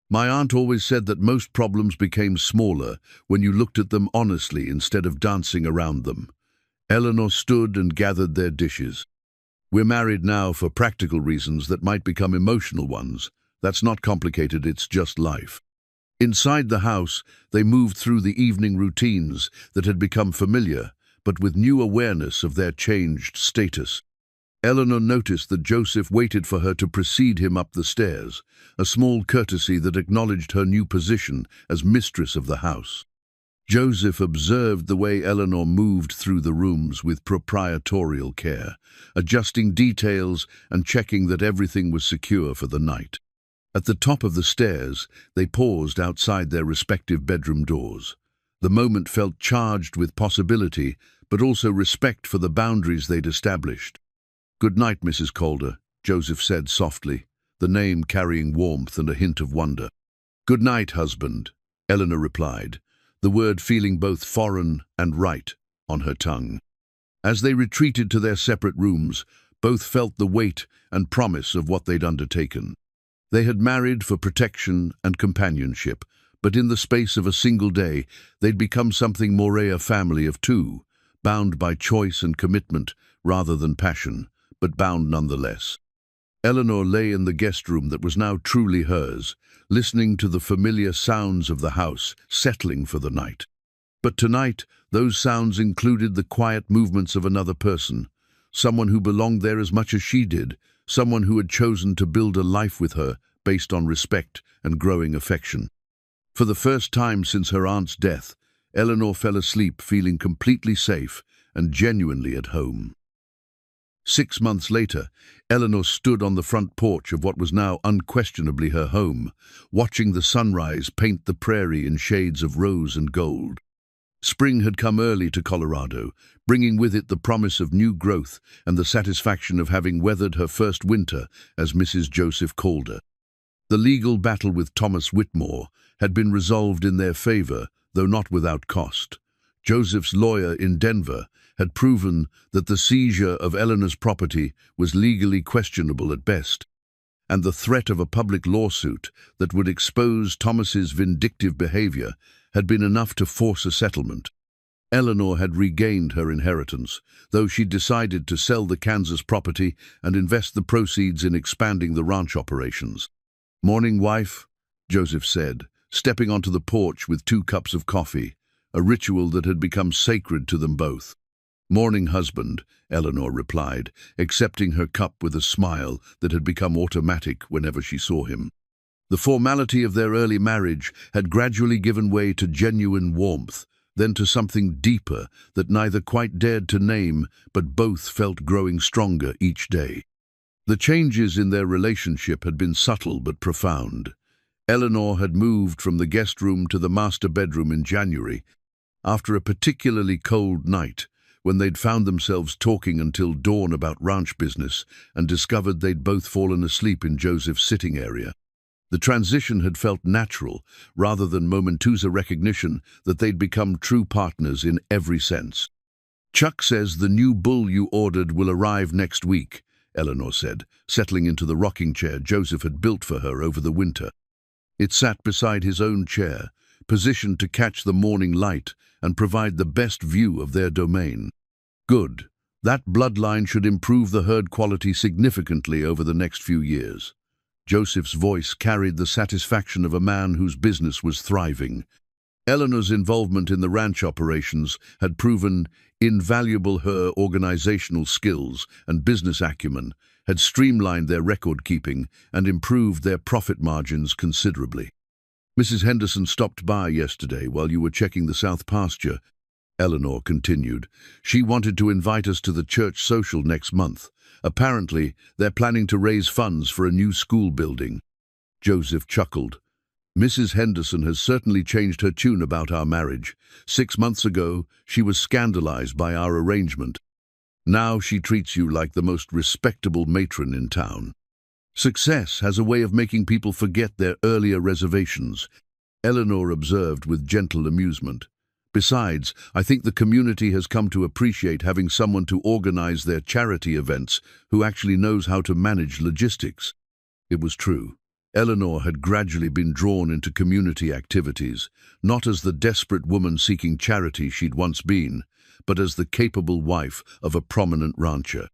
My aunt always said that most problems became smaller when you looked at them honestly instead of dancing around them." Eleanor stood and gathered their dishes. "We're married now for practical reasons that might become emotional ones. That's not complicated, it's just life." Inside the house, they moved through the evening routines that had become familiar, but with new awareness of their changed status. Eleanor noticed that Joseph waited for her to precede him up the stairs, a small courtesy that acknowledged her new position as mistress of the house. Joseph observed the way Eleanor moved through the rooms with proprietorial care, adjusting details and checking that everything was secure for the night. At the top of the stairs, they paused outside their respective bedroom doors. The moment felt charged with possibility, but also respect for the boundaries they'd established. "Good night, Mrs. Calder," Joseph said softly, the name carrying warmth and a hint of wonder. "Good night, husband," Eleanor replied, the word feeling both foreign and right on her tongue. As they retreated to their separate rooms, both felt the weight and promise of what they'd undertaken. They had married for protection and companionship, but in the space of a single day, they'd become something more a family of two, bound by choice and commitment rather than passion, but bound nonetheless. Eleanor lay in the guest room that was now truly hers, listening to the familiar sounds of the house, settling for the night. But tonight, those sounds included the quiet movements of another person, someone who belonged there as much as she did, someone who had chosen to build a life with her based on respect and growing affection. For the first time since her aunt's death, Eleanor fell asleep feeling completely safe and genuinely at home. 6 months later, Eleanor stood on the front porch of what was now unquestionably her home, watching the sunrise paint the prairie in shades of rose and gold. Spring had come early to Colorado, bringing with it the promise of new growth and the satisfaction of having weathered her first winter as Mrs. Joseph Calder. The legal battle with Thomas Whitmore had been resolved in their favor, though not without cost. Joseph's lawyer in Denver had proven that the seizure of Eleanor's property was legally questionable at best, and the threat of a public lawsuit that would expose Thomas's vindictive behavior had been enough to force a settlement. Eleanor had regained her inheritance, though she decided to sell the Kansas property and invest the proceeds in expanding the ranch operations. "Morning, wife," Joseph said, stepping onto the porch with 2 cups of coffee, a ritual that had become sacred to them both. "Morning, husband," Eleanor replied, accepting her cup with a smile that had become automatic whenever she saw him. The formality of their early marriage had gradually given way to genuine warmth, then to something deeper that neither quite dared to name, but both felt growing stronger each day. The changes in their relationship had been subtle but profound. Eleanor had moved from the guest room to the master bedroom in January, after a particularly cold night, when they'd found themselves talking until dawn about ranch business and discovered they'd both fallen asleep in Joseph's sitting area. The transition had felt natural, rather than momentusa recognition that they'd become true partners in every sense. "Chuck says the new bull you ordered will arrive next week," Eleanor said, settling into the rocking chair Joseph had built for her over the winter. It sat beside his own chair, positioned to catch the morning light and provide the best view of their domain. "Good. That bloodline should improve the herd quality significantly over the next few years." Joseph's voice carried the satisfaction of a man whose business was thriving. Eleanor's involvement in the ranch operations had proven invaluable. Her organizational skills and business acumen had streamlined their record-keeping and improved their profit margins considerably. "Mrs. Henderson stopped by yesterday while you were checking the south pasture," Eleanor continued. "She wanted to invite us to the church social next month. Apparently, they're planning to raise funds for a new school building." Joseph chuckled. "Mrs. Henderson has certainly changed her tune about our marriage. 6 months ago, she was scandalized by our arrangement. Now she treats you like the most respectable matron in town." "Success has a way of making people forget their earlier reservations," Eleanor observed with gentle amusement. "Besides, I think the community has come to appreciate having someone to organize their charity events who actually knows how to manage logistics." It was true. Eleanor had gradually been drawn into community activities, not as the desperate woman seeking charity she'd once been, but as the capable wife of a prominent rancher.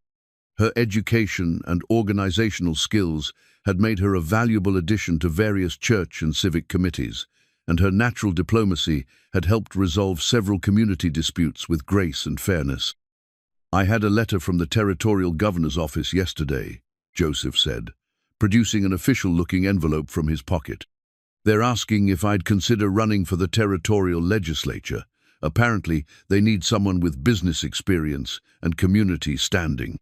Her education and organizational skills had made her a valuable addition to various church and civic committees, and her natural diplomacy had helped resolve several community disputes with grace and fairness. "I had a letter from the territorial governor's office yesterday," Joseph said, producing an official-looking envelope from his pocket. "They're asking if I'd consider running for the territorial legislature. Apparently, they need someone with business experience and community standing."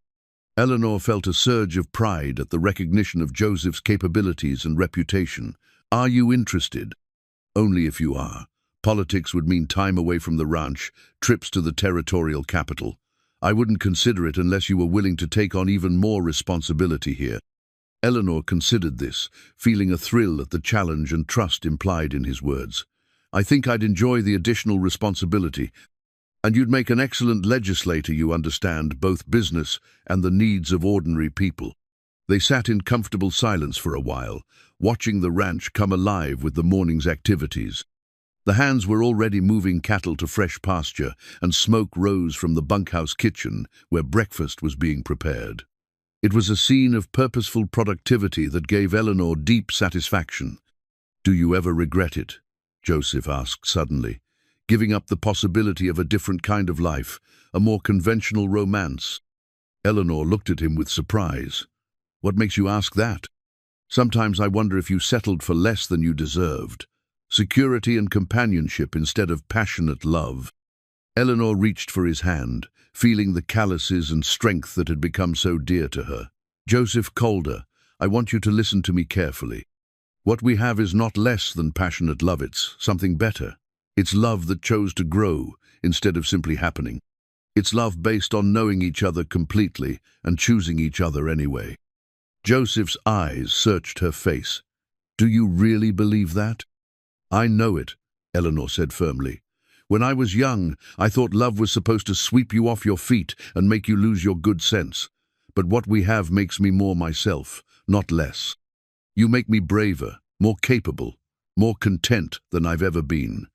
Eleanor felt a surge of pride at the recognition of Joseph's capabilities and reputation. "Are you interested?" "Only if you are. Politics would mean time away from the ranch, trips to the territorial capital. I wouldn't consider it unless you were willing to take on even more responsibility here." Eleanor considered this, feeling a thrill at the challenge and trust implied in his words. "I think I'd enjoy the additional responsibility." And you'd make an excellent legislator, you understand, both business and the needs of ordinary people. They sat in comfortable silence for a while, watching the ranch come alive with the morning's activities. The hands were already moving cattle to fresh pasture, and smoke rose from the bunkhouse kitchen where breakfast was being prepared. It was a scene of purposeful productivity that gave Eleanor deep satisfaction. "Do you ever regret it?" Joseph asked suddenly. "Giving up the possibility of a different kind of life, a more conventional romance?" Eleanor looked at him with surprise. "What makes you ask that?" "Sometimes I wonder if you settled for less than you deserved. Security and companionship instead of passionate love." Eleanor reached for his hand, feeling the calluses and strength that had become so dear to her. "Joseph Calder, I want you to listen to me carefully. What we have is not less than passionate love, it's something better. It's love that chose to grow instead of simply happening. It's love based on knowing each other completely and choosing each other anyway." Joseph's eyes searched her face. "Do you really believe that?" "I know it," Eleanor said firmly. "When I was young, I thought love was supposed to sweep you off your feet and make you lose your good sense. But what we have makes me more myself, not less. You make me braver, more capable, more content than I've ever been.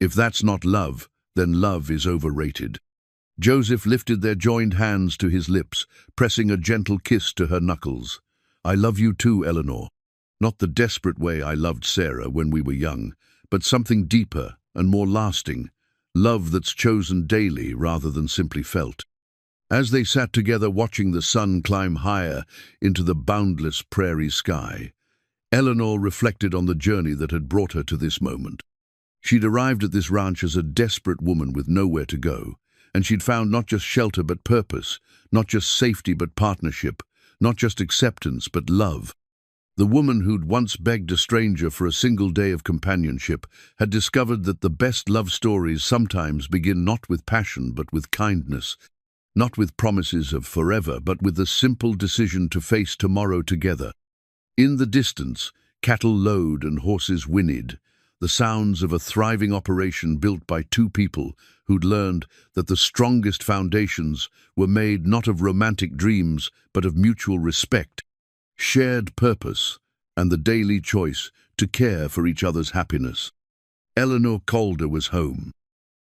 If that's not love, then love is overrated." Joseph lifted their joined hands to his lips, pressing a gentle kiss to her knuckles. "I love you too, Eleanor. Not the desperate way I loved Sarah when we were young, but something deeper and more lasting, love that's chosen daily rather than simply felt." As they sat together watching the sun climb higher into the boundless prairie sky, Eleanor reflected on the journey that had brought her to this moment. She'd arrived at this ranch as a desperate woman with nowhere to go, and she'd found not just shelter but purpose, not just safety but partnership, not just acceptance but love. The woman who'd once begged a stranger for a single day of companionship had discovered that the best love stories sometimes begin not with passion but with kindness, not with promises of forever but with the simple decision to face tomorrow together. In the distance, cattle lowed and horses whinnied, the sounds of a thriving operation built by two people who'd learned that the strongest foundations were made not of romantic dreams but of mutual respect, shared purpose, and the daily choice to care for each other's happiness. Eleanor Calder was home.